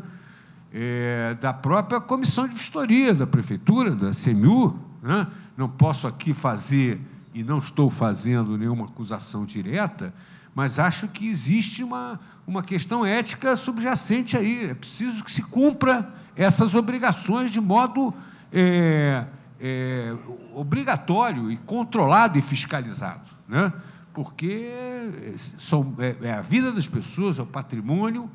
Da própria comissão de vistoria da Prefeitura, da CMU, né? Não posso aqui fazer, e não estou fazendo nenhuma acusação direta, mas acho que existe uma questão ética subjacente aí. É preciso que se cumpra essas obrigações de modo obrigatório e controlado e fiscalizado, né? Porque é a vida das pessoas, é o patrimônio,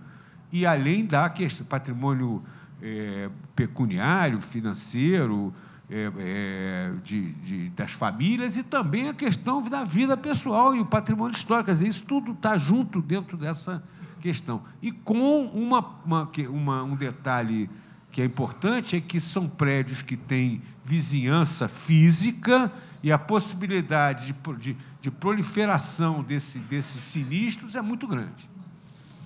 e além da questão patrimônio pecuniário, financeiro, das famílias, e também a questão da vida pessoal e o patrimônio histórico. Quer dizer, isso tudo está junto dentro dessa questão. E com um detalhe que é importante, é que são prédios que têm vizinhança física e a possibilidade de proliferação desses sinistros é muito grande.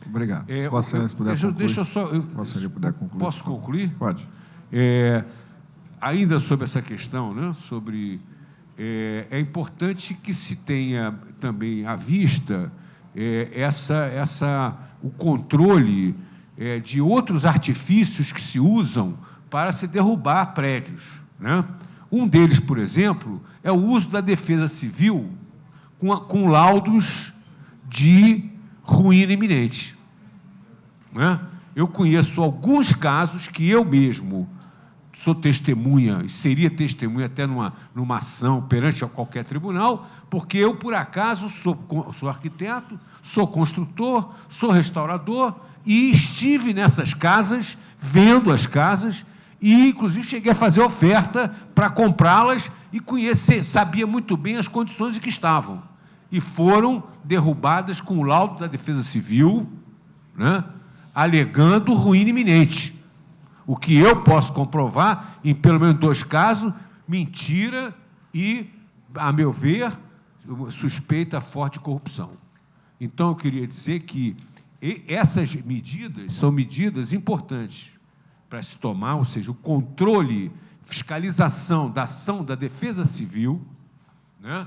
Obrigado. Se Vossa Excelência puder concluir. Deixa eu só... Vossa Excelência puder concluir. Posso concluir? Pode. Ainda sobre essa questão, né, é importante que se tenha também à vista o controle de outros artifícios que se usam para se derrubar prédios, né? Um deles, por exemplo, é o uso da defesa civil com laudos de ruína iminente, né? Eu conheço alguns casos que eu mesmo sou testemunha, e seria testemunha até numa ação perante a qualquer tribunal, porque eu, por acaso, sou arquiteto, sou construtor, sou restaurador, e estive nessas casas, vendo as casas, e, inclusive, cheguei a fazer oferta para comprá-las e sabia muito bem as condições em que estavam. E foram derrubadas com o laudo da Defesa Civil, né, alegando ruína iminente. O que eu posso comprovar, em pelo menos 2 casos, mentira e, a meu ver, suspeita forte de corrupção. Então, eu queria dizer que essas medidas são medidas importantes para se tomar, ou seja, o controle, fiscalização da ação da Defesa Civil, né,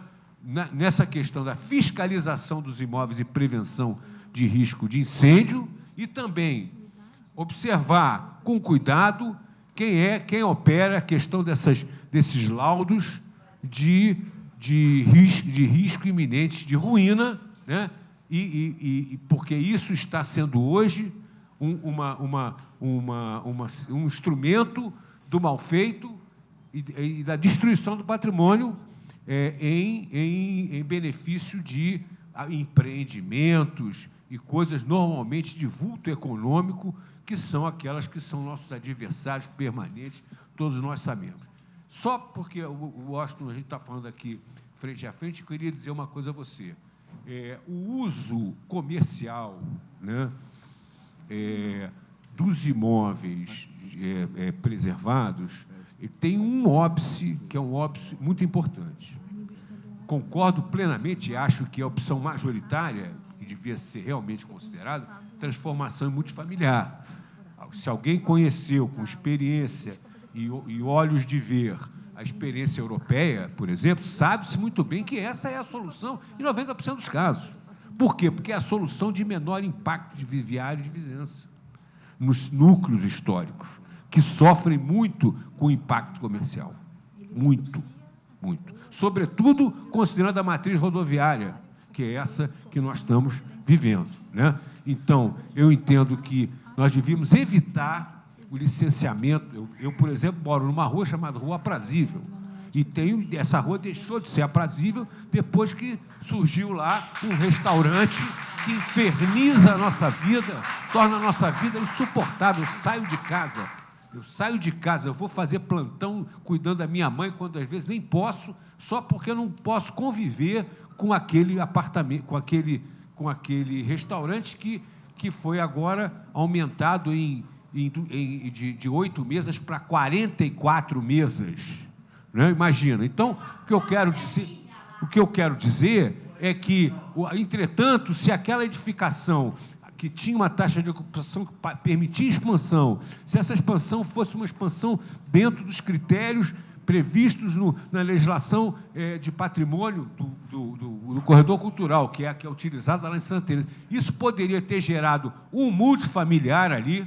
nessa questão da fiscalização dos imóveis e prevenção de risco de incêndio, e também observar com cuidado quem opera a questão desses laudos de risco iminente de ruína, né? Porque isso está sendo hoje um instrumento do mal feito e da destruição do patrimônio em benefício de empreendimentos e coisas normalmente de vulto econômico, que são aquelas que são nossos adversários permanentes, todos nós sabemos. Só porque o Washington, a gente está falando aqui frente a frente, eu queria dizer uma coisa a você. O uso comercial, né, dos imóveis preservados tem um óbice, que é um óbice muito importante. Concordo plenamente e acho que a opção majoritária, que devia ser realmente considerada, transformação em multifamiliar. Se alguém conheceu com experiência e olhos de ver a experiência europeia, por exemplo, sabe-se muito bem que essa é a solução em 90% dos casos. Por quê? Porque é a solução de menor impacto de viário e de vizinhança nos núcleos históricos, que sofrem muito com o impacto comercial. Muito, muito. Sobretudo considerando a matriz rodoviária, que é essa que nós estamos vivendo, né? Então, eu entendo que nós devíamos evitar o licenciamento. Eu, por exemplo, moro numa rua chamada Rua Aprazível, e essa rua deixou de ser aprazível depois que surgiu lá um restaurante que inferniza a nossa vida, torna a nossa vida insuportável. Eu saio de casa, eu vou fazer plantão cuidando da minha mãe, quando às vezes nem posso, só porque eu não posso conviver com aquele apartamento, com aquele restaurante que foi agora aumentado de 8 mesas para 44 mesas. Né? Imagina. Então, o que eu quero dizer é que, entretanto, se aquela edificação que tinha uma taxa de ocupação que permitia expansão, se essa expansão fosse uma expansão dentro dos critérios previstos na legislação de patrimônio do corredor cultural, que é utilizada lá em Santa Teresa, isso poderia ter gerado um multifamiliar ali,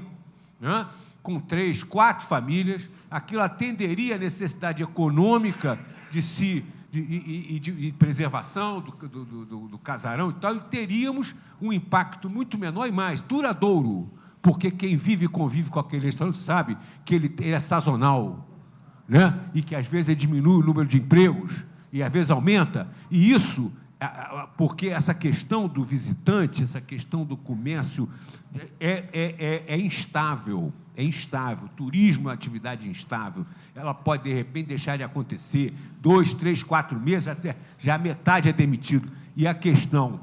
né, com 3, 4 famílias. Aquilo atenderia a necessidade econômica de preservação do casarão e tal, e teríamos um impacto muito menor e mais duradouro, porque quem vive e convive com aquele restaurante sabe que ele é sazonal, né? E que às vezes diminui o número de empregos e às vezes aumenta, e isso porque essa questão do visitante, essa questão do comércio é instável. É instável. Turismo é uma atividade instável. Ela pode, de repente, deixar de acontecer 2, 3, 4 meses, até já metade é demitido. E a questão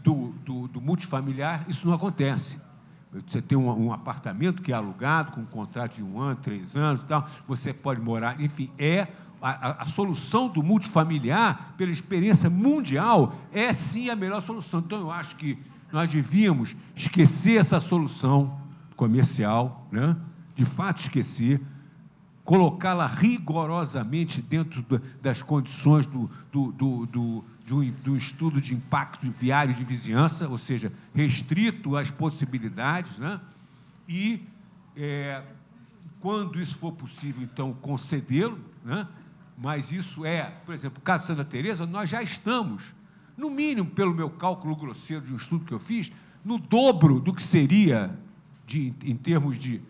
do multifamiliar, isso não acontece. Você tem um apartamento que é alugado, com um contrato de 1 ano, 3 anos e tal, você pode morar, enfim, a solução do multifamiliar, pela experiência mundial, é sim a melhor solução. Então, eu acho que nós devíamos esquecer essa solução comercial, né? De fato esquecer, colocá-la rigorosamente dentro das condições do estudo de impacto viário de vizinhança, ou seja, restrito às possibilidades, né? E, quando isso for possível, então, concedê-lo, né? Mas isso por exemplo, o caso de Santa Teresa, nós já estamos, no mínimo, pelo meu cálculo grosseiro de um estudo que eu fiz, no dobro do que seria em termos de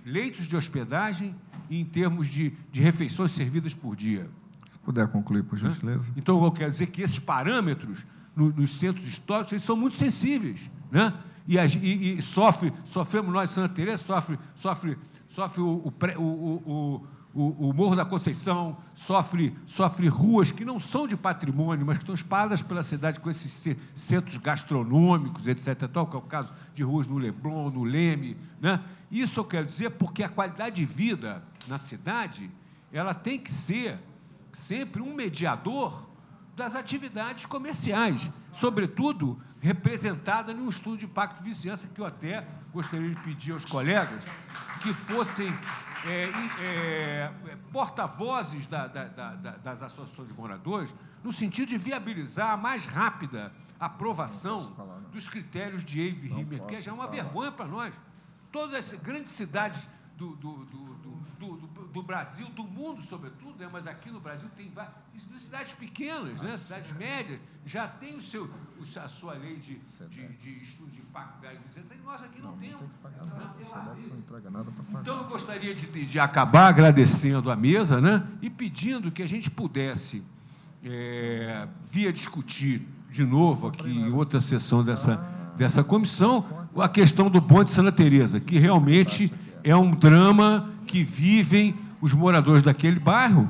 leitos de hospedagem e em termos de refeições servidas por dia. Se puder concluir, por gentileza. Né? Então, eu quero dizer que esses parâmetros, nos centros históricos, eles são muito sensíveis, né? E sofremos nós, Santa Teresa, sofre o Morro da Conceição, sofre ruas que não são de patrimônio, mas que estão espalhadas pela cidade com esses centros gastronômicos, etc., tal, que é o caso de ruas no Leblon, no Leme, né? Isso eu quero dizer porque a qualidade de vida na cidade, ela tem que ser sempre um mediador das atividades comerciais, sobretudo representada num estudo de impacto de vizinhança, que eu até gostaria de pedir aos colegas que fossem porta-vozes das associações de moradores, no sentido de viabilizar a mais rápida aprovação dos critérios de Eyre-Rimmer, que já é uma vergonha para nós. Todas as grandes cidades do Brasil, do mundo, sobretudo, né? Mas aqui no Brasil tem várias cidades pequenas, né? Cidades médias, já tem a sua lei de estudo de impacto da vizinhança, e nós aqui não temos. Então, eu gostaria de acabar agradecendo a mesa, né? E pedindo que a gente pudesse, via discutir de novo aqui em outra sessão dessa comissão, a questão do bonde Santa Teresa, que realmente é um drama que vivem os moradores daquele bairro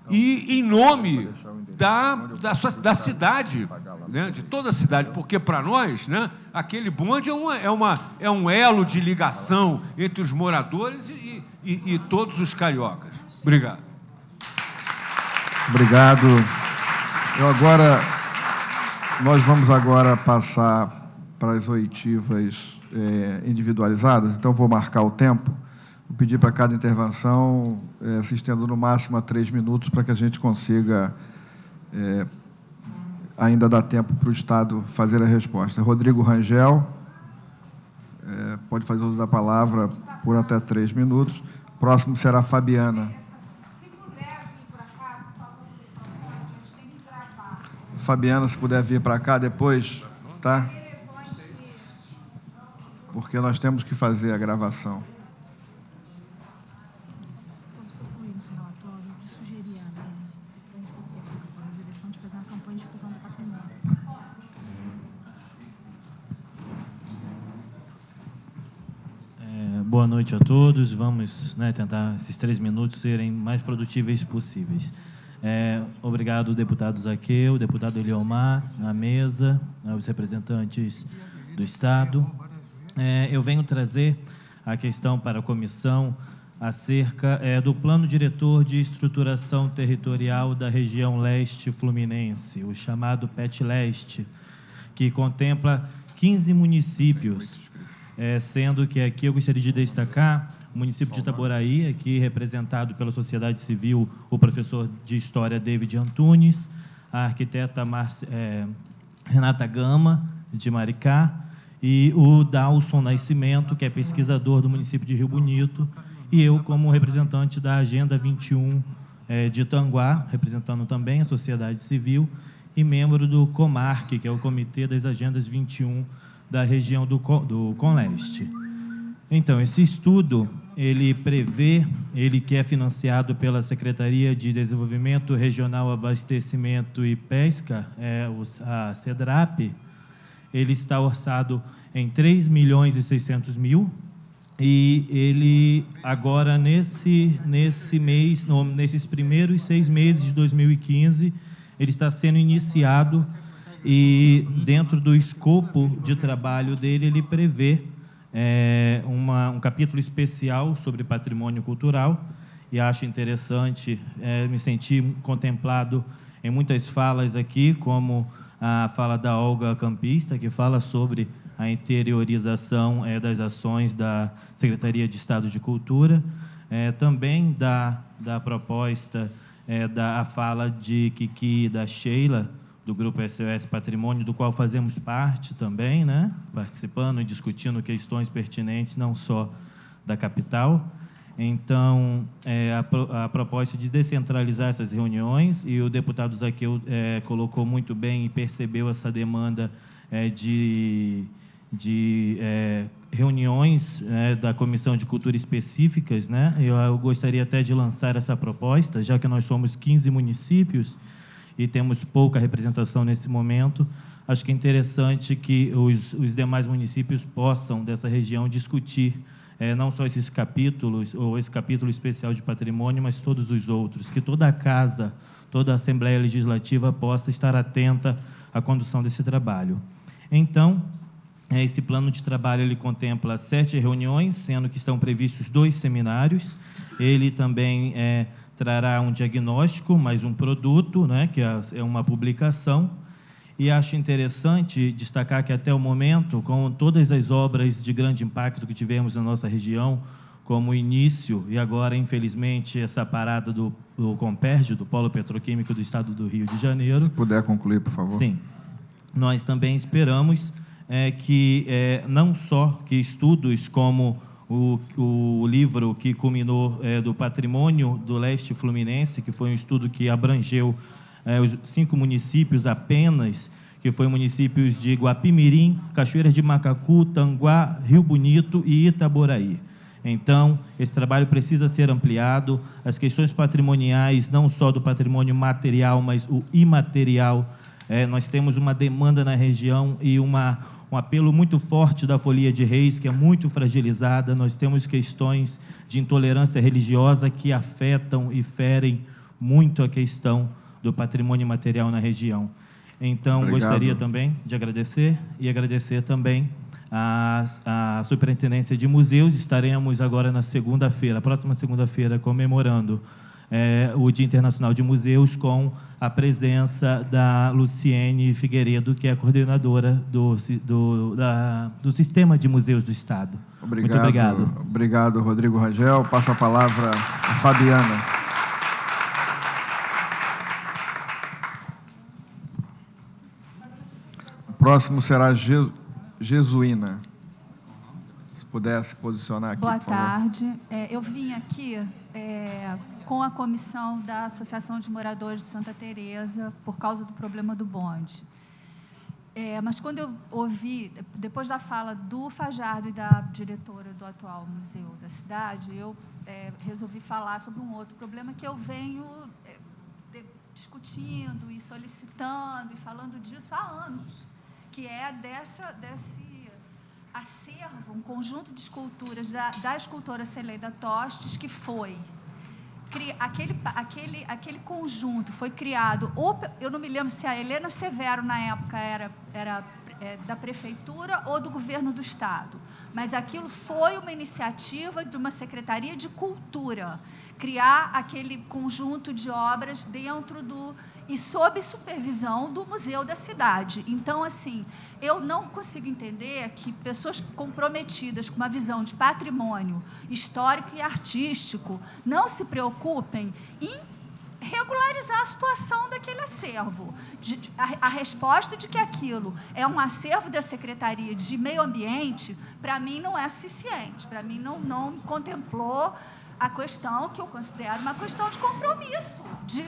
e em nome da cidade, né, de toda a cidade, porque para nós, né, aquele bonde é um elo de ligação entre os moradores e todos os cariocas. Obrigado. Obrigado. Nós vamos agora passar para as oitivas individualizadas, então vou marcar o tempo. Vou pedir para cada intervenção se estenda no máximo a 3 minutos para que a gente consiga ainda dar tempo para o Estado fazer a resposta. Rodrigo Rangel, pode fazer uso da palavra por até 3 minutos. Próximo será Fabiana. Se puder vir para cá, por favor, a gente tem que gravar. Fabiana, se puder vir para cá depois, tá? Porque nós temos que fazer a gravação. Para você incluir no seu relatório, eu sugeria para a gente para a direção de fazer uma campanha de difusão do patrimônio. Boa noite a todos. Vamos, né, tentar esses 3 minutos serem mais produtíveis possíveis. Obrigado, deputado Zaqueu, deputado Eliomar, à mesa, aos representantes do Estado. Eu venho trazer a questão para a comissão acerca do Plano Diretor de Estruturação Territorial da Região Leste Fluminense, o chamado PET Leste, que contempla 15 municípios, sendo que aqui eu gostaria de destacar o município de Itaboraí, aqui representado pela sociedade civil, o professor de História David Antunes, a arquiteta Renata Gama, de Maricá, e o Dalson Nascimento, que é pesquisador do município de Rio Bonito, e eu como representante da Agenda 21 de Itanguá, representando também a sociedade civil, e membro do COMARC, que é o Comitê das Agendas 21 da região do Conleste. Então, esse estudo, ele que é financiado pela Secretaria de Desenvolvimento Regional, Abastecimento e Pesca, a CEDRAP, ele está orçado em 3.600.000, e ele agora, nesses primeiros 6 meses de 2015, ele está sendo iniciado, e dentro do escopo de trabalho dele, ele prevê um capítulo especial sobre patrimônio cultural, e acho interessante, me senti contemplado em muitas falas aqui, como a fala da Olga Campista, que fala sobre a interiorização das ações da Secretaria de Estado de Cultura, também da proposta, da fala de Kiki e da Sheila, do Grupo SOS Patrimônio, do qual fazemos parte também, né? Participando e discutindo questões pertinentes, não só da capital. Então, a proposta de descentralizar essas reuniões, e o deputado Zaqueu colocou muito bem e percebeu essa demanda de reuniões da Comissão de Cultura específicas, né? Eu gostaria até de lançar essa proposta, já que nós somos 15 municípios e temos pouca representação nesse momento. Acho que é interessante que os demais municípios possam, dessa região, discutir não só esses capítulos, ou esse capítulo especial de patrimônio, mas todos os outros, que toda a casa, toda a Assembleia Legislativa possa estar atenta à condução desse trabalho. Então, esse plano de trabalho ele contempla 7 reuniões, sendo que estão previstos 2 seminários. Ele também trará um diagnóstico, mais um produto, né, que é uma publicação. E acho interessante destacar que, até o momento, com todas as obras de grande impacto que tivemos na nossa região, como o início, e agora, infelizmente, essa parada do Comperj, do Polo Petroquímico do Estado do Rio de Janeiro. Se puder concluir, por favor. Sim. Nós também esperamos que não só que estudos como o livro que culminou do Patrimônio do Leste Fluminense, que foi um estudo que abrangeu os 5 municípios apenas, que foi municípios de Guapimirim, Cachoeiras de Macacu, Tanguá, Rio Bonito e Itaboraí. Então, esse trabalho precisa ser ampliado. As questões patrimoniais, não só do patrimônio material, mas o imaterial. Nós temos uma demanda na região e um apelo muito forte da Folia de Reis, que é muito fragilizada. Nós temos questões de intolerância religiosa que afetam e ferem muito a questão do patrimônio material na região. Então, Obrigado. gostaria também de agradecer e agradecer também a Superintendência de Museus. Estaremos agora na segunda-feira, próxima segunda-feira, comemorando o Dia Internacional de Museus, com a presença da Luciene Figueiredo, que é a coordenadora do Sistema de Museus do Estado. Obrigado. Muito obrigado. Obrigado, Rodrigo Rangel. Passo a palavra a Fabiana. O próximo será Jesuína. Se pudesse posicionar aqui, Boa por favor. tarde. Eu vim aqui com a comissão da Associação de Moradores de Santa Teresa por causa do problema do bonde. Mas quando eu ouvi, depois da fala do Fajardo e da diretora do atual museu da cidade, eu resolvi falar sobre um outro problema que eu venho discutindo e solicitando e falando disso há anos, que é desse acervo, um conjunto de esculturas da escultora Celeida Tostes, que foi aquele conjunto foi criado, eu não me lembro se a Helena Severo na época era da prefeitura ou do governo do estado, mas aquilo foi uma iniciativa de uma secretaria de cultura, criar aquele conjunto de obras dentro e sob supervisão do museu da cidade. Então, assim, eu não consigo entender que pessoas comprometidas com uma visão de patrimônio histórico e artístico não se preocupem em regularizar a situação daquele acervo. A resposta de que aquilo é um acervo da Secretaria de Meio Ambiente, para mim, não é suficiente. Para mim, não contemplou a questão que eu considero uma questão de compromisso de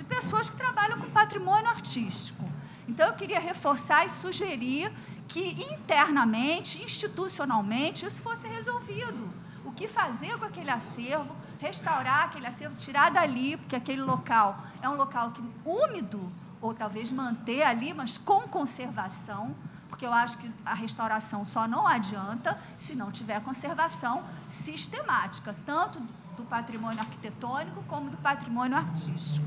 pessoas que trabalham com patrimônio artístico. Então, eu queria reforçar e sugerir que, internamente, institucionalmente, isso fosse resolvido. O que fazer com aquele acervo, restaurar aquele acervo, tirar dali, porque aquele local é um local úmido, ou talvez manter ali, mas com conservação, porque eu acho que a restauração só não adianta se não tiver conservação sistemática, tanto do patrimônio arquitetônico como do patrimônio artístico.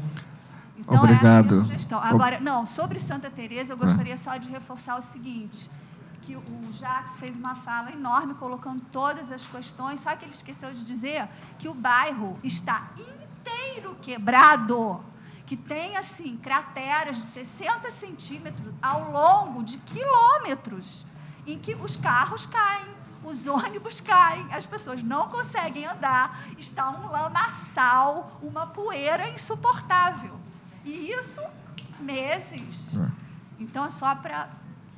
Então, obrigado. essa é a minha sugestão. Agora, sobre Santa Teresa, eu gostaria só de reforçar o seguinte, que o Jacques fez uma fala enorme, colocando todas as questões, só que ele esqueceu de dizer que o bairro está inteiro quebrado, que tem, assim, crateras de 60 centímetros ao longo de quilômetros, em que os carros caem, os ônibus caem, as pessoas não conseguem andar, está um lamaçal, uma poeira insuportável. E isso, meses. Então, é só para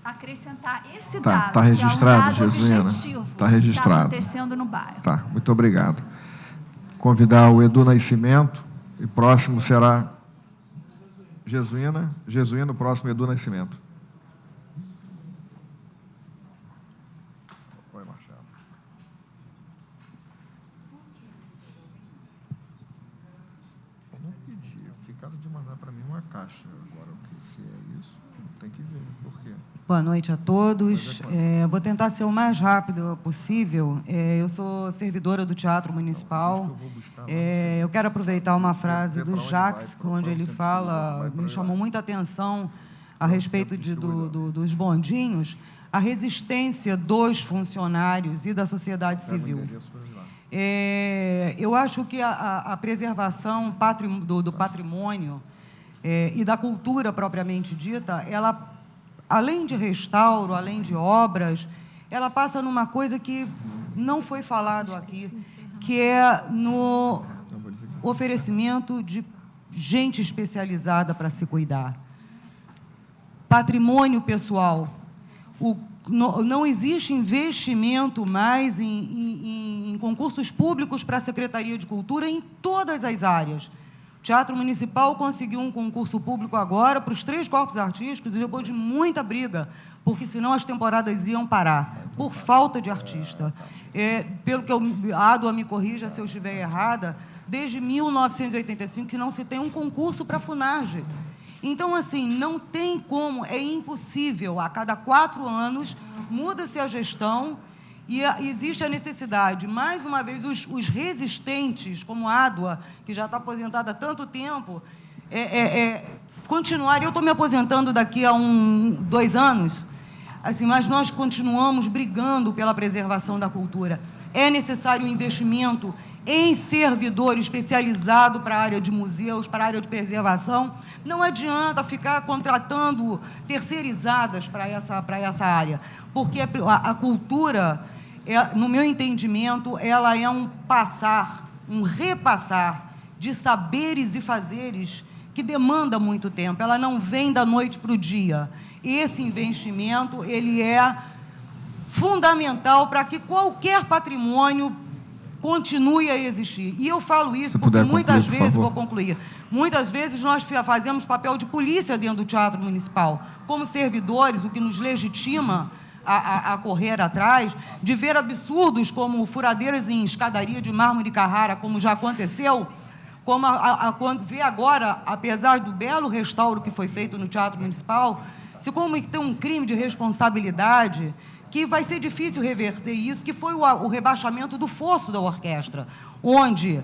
acrescentar esse dado, tá registrado, que é um dado Jesuína. objetivo Tá registrado. que está acontecendo no bairro. Tá, muito obrigado. Convidar o Edu Nascimento, e próximo será Jesuína, o próximo Edu Nascimento. Oi, Marcelo. Eu não pedi, ficaram de mandar para mim uma caixa. Agora, se é isso, tem que ver por quê. Boa noite a todos. Vou tentar ser o mais rápido possível. Eu sou servidora do Teatro Municipal. Eu quero aproveitar uma frase do Jacques, onde ele fala, me chamou muita atenção a respeito dos bondinhos, a resistência dos funcionários e da sociedade civil. Eu acho que a preservação do patrimônio e da cultura propriamente dita, ela, além de restauro, além de obras, ela passa numa coisa que não foi falado aqui, que é no oferecimento de gente especializada para se cuidar. Patrimônio pessoal. não existe investimento mais em concursos públicos para a Secretaria de Cultura em todas as áreas. O Teatro Municipal conseguiu um concurso público agora para os 3 corpos artísticos, depois de muita briga, porque senão as temporadas iam parar, por falta de artista. Pelo que a Ádua me corrija se eu estiver errada, desde 1985 que não se tem um concurso para a FUNARGE. Então, assim, não tem como, é impossível, a cada 4 anos muda-se a gestão e existe a necessidade, mais uma vez, os resistentes, como a Ádua, que já está aposentada há tanto tempo, continuar. Eu estou me aposentando daqui a 2 anos, assim, mas nós continuamos brigando pela preservação da cultura. É necessário um investimento em servidor especializado para a área de museus, para a área de preservação. Não adianta ficar contratando terceirizadas para essa área, porque a cultura, no meu entendimento, ela é um repassar de saberes e fazeres que demanda muito tempo, ela não vem da noite para o dia. Esse investimento, ele é fundamental para que qualquer patrimônio continue a existir. E eu falo isso porque muitas vezes, vou concluir, muitas vezes nós fazemos papel de polícia dentro do Teatro Municipal, como servidores, o que nos legitima a correr atrás, de ver absurdos como furadeiras em escadaria de mármore de Carrara, como já aconteceu, como ver agora, apesar do belo restauro que foi feito no Teatro Municipal, se como tem um crime de responsabilidade, que vai ser difícil reverter isso, que foi o rebaixamento do fosso da orquestra, onde,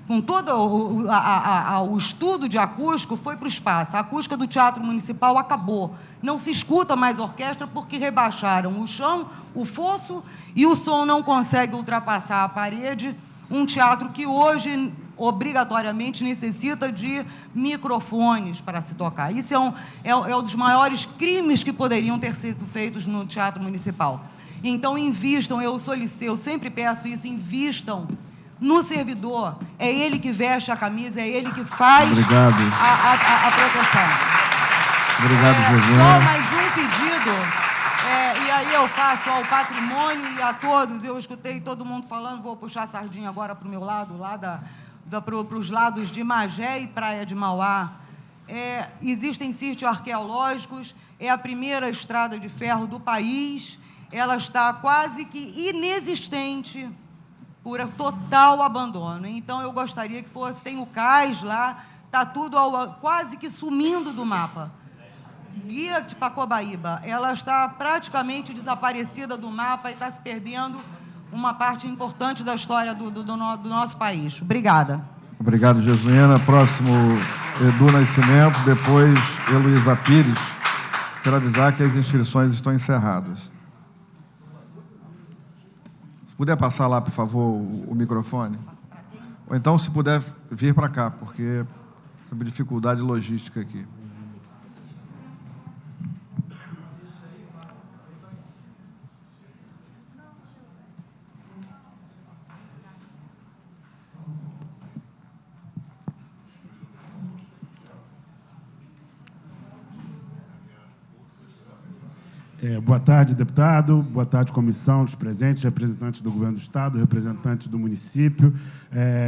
com todo o estudo de acústico, foi para o espaço. A acústica do Teatro Municipal acabou. Não se escuta mais orquestra porque rebaixaram o chão, o fosso, e o som não consegue ultrapassar a parede. Um teatro que hoje, obrigatoriamente, necessita de microfones para se tocar. Isso é um dos maiores crimes que poderiam ter sido feitos no Teatro Municipal. Então, invistam, eu sempre peço isso, invistam no servidor. É ele que veste a camisa, é ele que faz a proteção. Obrigado, José. Só mais um pedido. E aí eu faço ao patrimônio e a todos, eu escutei todo mundo falando, vou puxar a sardinha agora para o meu lado, para os lados de Magé e Praia de Mauá. Existem sítios arqueológicos, é a primeira estrada de ferro do país, ela está quase que inexistente por total abandono. Então, eu gostaria que fosse, tem o cais lá, está tudo quase que sumindo do mapa. Guia de Pacobaíba, ela está praticamente desaparecida do mapa e está se perdendo uma parte importante da história do nosso país. Obrigada. Obrigado, Jesuína. Próximo, Edu Nascimento, depois Heloísa Pires. Quero avisar que as inscrições estão encerradas. Se puder passar lá, por favor, o microfone. Ou então, se puder vir para cá, porque sobre dificuldade logística aqui. Boa tarde, deputado. Boa tarde, comissão, dos presentes, representantes do governo do Estado, representantes do município.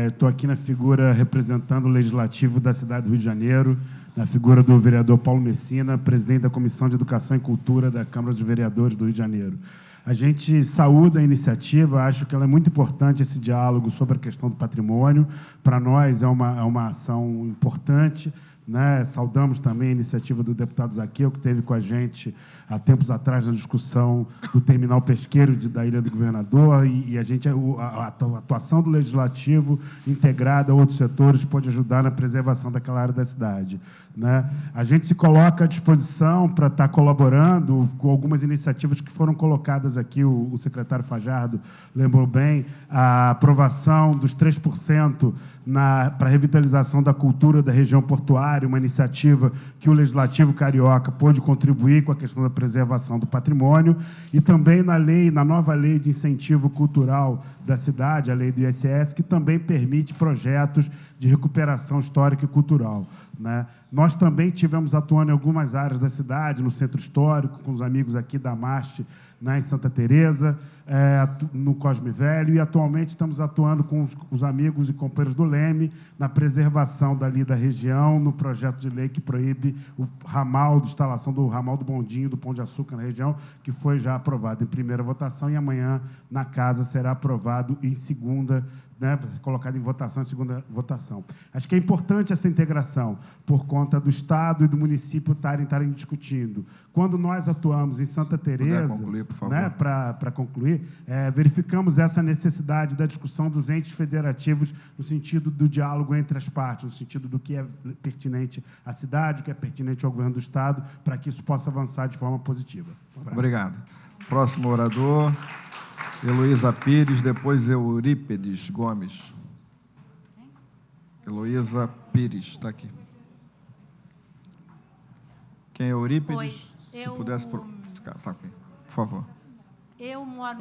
Estou aqui na figura representando o Legislativo da cidade do Rio de Janeiro, na figura do vereador Paulo Messina, presidente da Comissão de Educação e Cultura da Câmara dos Vereadores do Rio de Janeiro. A gente saúda a iniciativa, acho que ela é muito importante, esse diálogo sobre a questão do patrimônio. Para nós, é uma ação importante, né? Saudamos também a iniciativa do deputado Zaqueu, que esteve com a gente há tempos atrás na discussão do terminal pesqueiro da Ilha do Governador, e a atuação do Legislativo integrada a outros setores pode ajudar na preservação daquela área da cidade, né? A gente se coloca à disposição para estar colaborando com algumas iniciativas que foram colocadas aqui, o secretário Fajardo lembrou bem, a aprovação dos 3% para a revitalização da cultura da região portuária, uma iniciativa que o Legislativo Carioca pôde contribuir com a questão da preservação do patrimônio, e também na nova lei de incentivo cultural da cidade, a lei do ISS, que também permite projetos de recuperação histórica e cultural, né? Nós também tivemos atuando em algumas áreas da cidade, no centro histórico, com os amigos aqui da MAST, né, em Santa Teresa, no Cosme Velho, e atualmente estamos atuando com os amigos e companheiros do Leme na preservação dali da região, no projeto de lei que proíbe o ramal, de instalação do ramal do Bondinho, do Pão de Açúcar na região, que foi já aprovado em primeira votação e amanhã na casa será aprovado em segunda, né, colocado em votação, em segunda votação. Acho que é importante essa integração, por conta do Estado e do município estarem discutindo. Quando nós atuamos em Santa Teresa, concluir, por favor. né, para concluir, verificamos essa necessidade da discussão dos entes federativos no sentido do diálogo entre as partes, no sentido do que é pertinente à cidade, o que é pertinente ao governo do Estado, para que isso possa avançar de forma positiva. Um abraço. Obrigado. Próximo orador, Heloísa Pires, depois Eurípedes Gomes. Heloísa Pires, está aqui. Quem é Eurípedes? Oi, Se pudesse... Tá, ok. Por favor. Eu moro